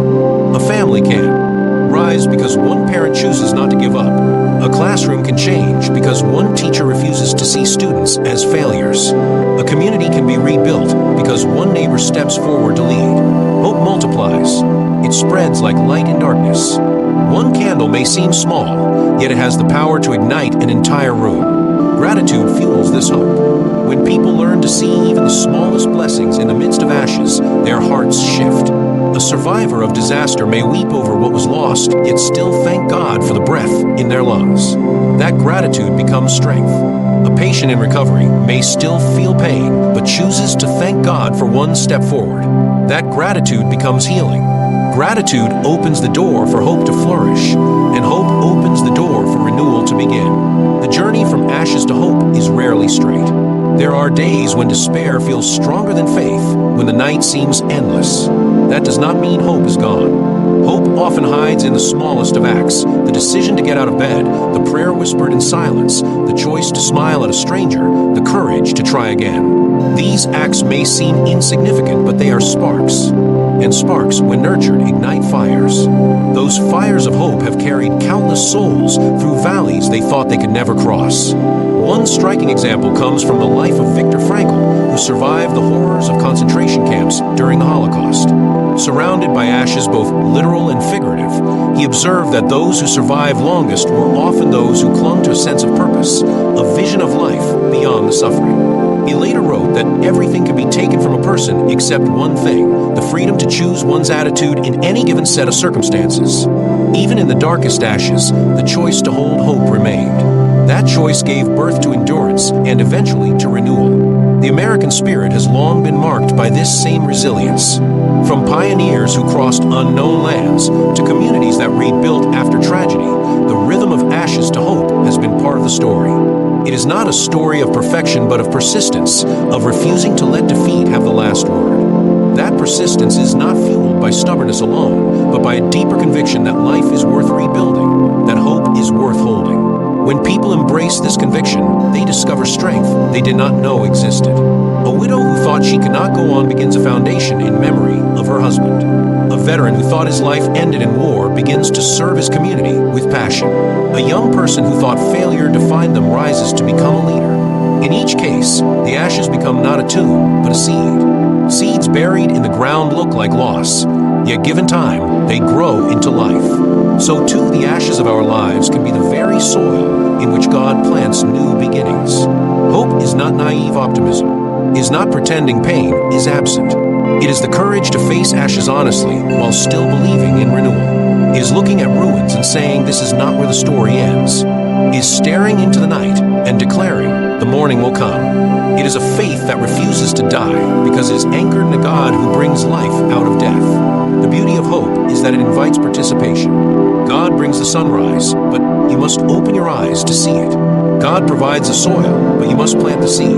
A family can rise because one parent chooses not to give up. A classroom can change because one teacher refuses to see students as failures. A community can be rebuilt because one neighbor steps forward to lead. Hope multiplies. It spreads like light in darkness. One candle may seem small, yet it has the power to ignite an entire room. Gratitude fuels this hope. When people learn to see even the smallest blessings in the midst of ashes, their hearts shift. A survivor of disaster may weep over what was lost, yet still thank God for the breath in their lungs. That gratitude becomes strength. A patient in recovery may still feel pain, but chooses to thank God for one step forward. That gratitude becomes healing. Gratitude opens the door for hope to flourish, and hope opens the door for renewal to begin. The journey from ashes to hope is rarely straight. There are days when despair feels stronger than faith, when the night seems endless. That does not mean hope is gone. Hope often hides in the smallest of acts: the decision to get out of bed, the prayer whispered in silence, the choice to smile at a stranger, the courage to try again. These acts may seem insignificant, but they are sparks. And sparks, when nurtured, ignite fires. Those fires of hope have carried countless souls through valleys they thought they could never cross. One striking example comes from the life of Viktor Frankl, who survived the horrors of concentration camps during the Holocaust. Surrounded by ashes, both literal and figurative, he observed that those who survived longest were often those who clung to a sense of purpose, a vision of life beyond the suffering. He later wrote that everything can be taken from a person except one thing: the freedom to choose one's attitude in any given set of circumstances. Even in the darkest ashes, the choice to hold hope remained. That choice gave birth to endurance and eventually to renewal. The American spirit has long been marked by this same resilience. From pioneers who crossed unknown lands to communities that rebuilt after tragedy, the rhythm of ashes to hope has been part of the story. It is not a story of perfection, but of persistence, of refusing to let defeat have the last word. That persistence is not fueled by stubbornness alone, but by a deeper conviction that life is worth rebuilding, that hope is worth holding. When people embrace this conviction, they discover strength they did not know existed. A widow who thought she could not go on begins a foundation in memory of her husband. A veteran who thought his life ended in war begins to serve his community with passion. A young person who thought failure defined them rises to become a leader. In each case, the ashes become not a tomb, but a seed. Seeds buried in the ground look like loss, yet given time, they grow into life. So too, the ashes of our lives can be the very soil in which God plants new beginnings. Hope is not naive optimism, is not pretending pain is absent. It is the courage to face ashes honestly while still believing in renewal. It is looking at ruins and saying this is not where the story ends. It is staring into the night and declaring the morning will come. It is a faith that refuses to die because it is anchored in a God who brings life out of death. The beauty of hope is that it invites participation. God brings the sunrise, but you must open your eyes to see it. God provides the soil, but you must plant the seed.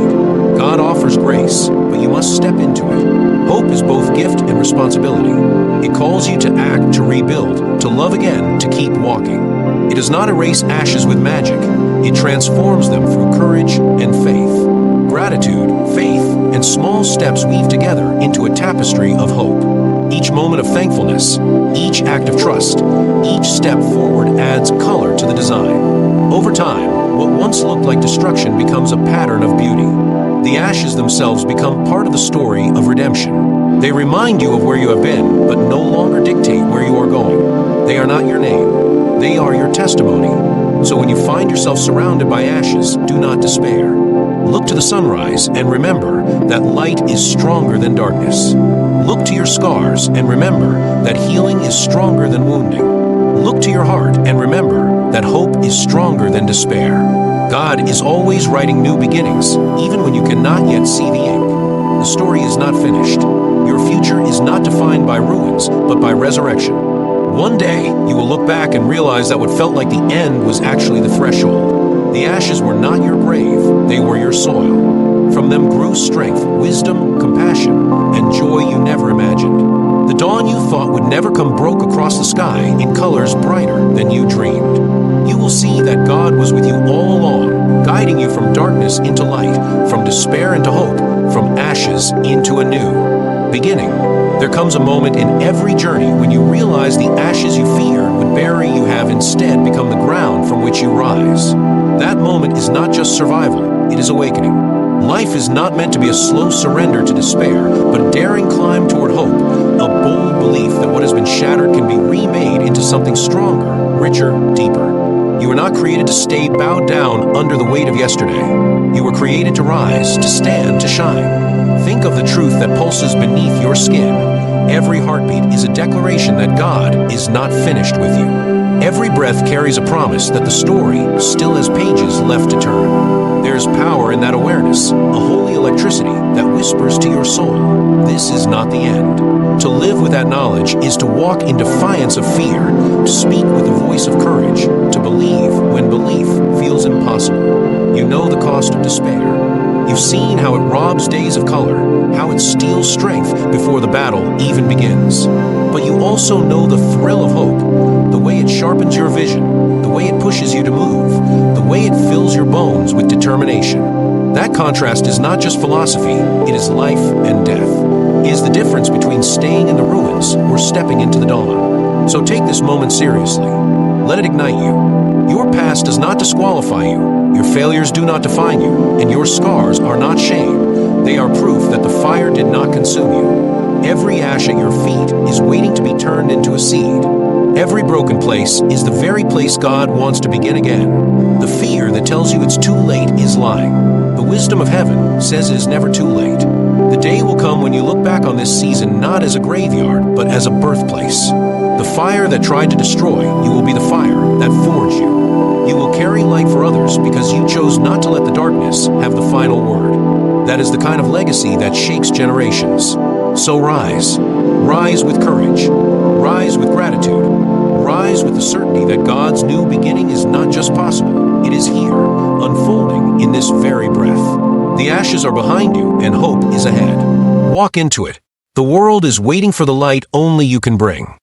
God offers grace, but you must step into it. Hope is both gift and responsibility. It calls you to act, to rebuild, to love again, to keep walking. It does not erase ashes with magic. It transforms them through courage and faith. Gratitude, faith, and small steps weave together into a tapestry of hope. Each moment of thankfulness, each act of trust, each step forward adds color to the design. Over time, what once looked like destruction becomes a pattern of beauty. The ashes themselves become part of the story of redemption. They remind you of where you have been, but no longer dictate where you are going. They are not your name. They are your testimony. So when you find yourself surrounded by ashes, do not despair. Look to the sunrise and remember that light is stronger than darkness. Look to your scars and remember that healing is stronger than wounding. Look to your heart and remember that hope is stronger than despair. God is always writing new beginnings, even when you cannot yet see the ink. The story is not finished. Your future is not defined by ruins, but by resurrection. One day, you will look back and realize that what felt like the end was actually the threshold. The ashes were not your grave, they were your soil. From them grew strength, wisdom, compassion, and joy you never imagined. The dawn you thought would never come broke across the sky in colors brighter than you dreamed. You will see that God was with you all along, guiding you from darkness into light, from despair into hope, from ashes into a new. beginning. There comes a moment in every journey when you realize the ashes you feared would bury you have instead become the ground from which you rise. That moment is not just survival, it is awakening. Life is not meant to be a slow surrender to despair, but a daring climb toward hope, a bold belief that what has been shattered can be remade into something stronger, richer, deeper. You were not created to stay bowed down under the weight of yesterday. You were created to rise, to stand, to shine. Think of the truth that pulses beneath your skin. Every heartbeat is a declaration that God is not finished with you. Every breath carries a promise that the story still has pages left to turn. There is power in that awareness, a holy electricity that whispers to your soul, this is not the end. To live with that knowledge is to walk in defiance of fear, to speak with the voice of courage, to believe when belief feels impossible. You know the cost of despair. You've seen how it robs days of color, how it steals strength before the battle even begins. But you also know the thrill of hope, the way it sharpens your vision, the way it pushes you to move, the way it fills your bones with determination. That contrast is not just philosophy, it is life and death. It is the difference between staying in the ruins or stepping into the dawn. So take this moment seriously. Let it ignite you. Your past does not disqualify you. Your failures do not define you, and your scars are not shame. They are proof that the fire did not consume you. Every ash at your feet is waiting to be turned into a seed. Every broken place is the very place God wants to begin again. The fear that tells you it's too late is lying. The wisdom of heaven says it is never too late. The day will come when you look back on this season not as a graveyard, but as a birthplace. The fire that tried to destroy you will be the fire that forged you. You will carry light for others because you chose not to let the darkness have the final word. That is the kind of legacy that shakes generations. So rise. Rise with courage. Rise with gratitude. Rise with the certainty that God's new beginning is not just possible, it is here, unfolding in this very breath. The ashes are behind you and hope is ahead. Walk into it. The world is waiting for the light only you can bring.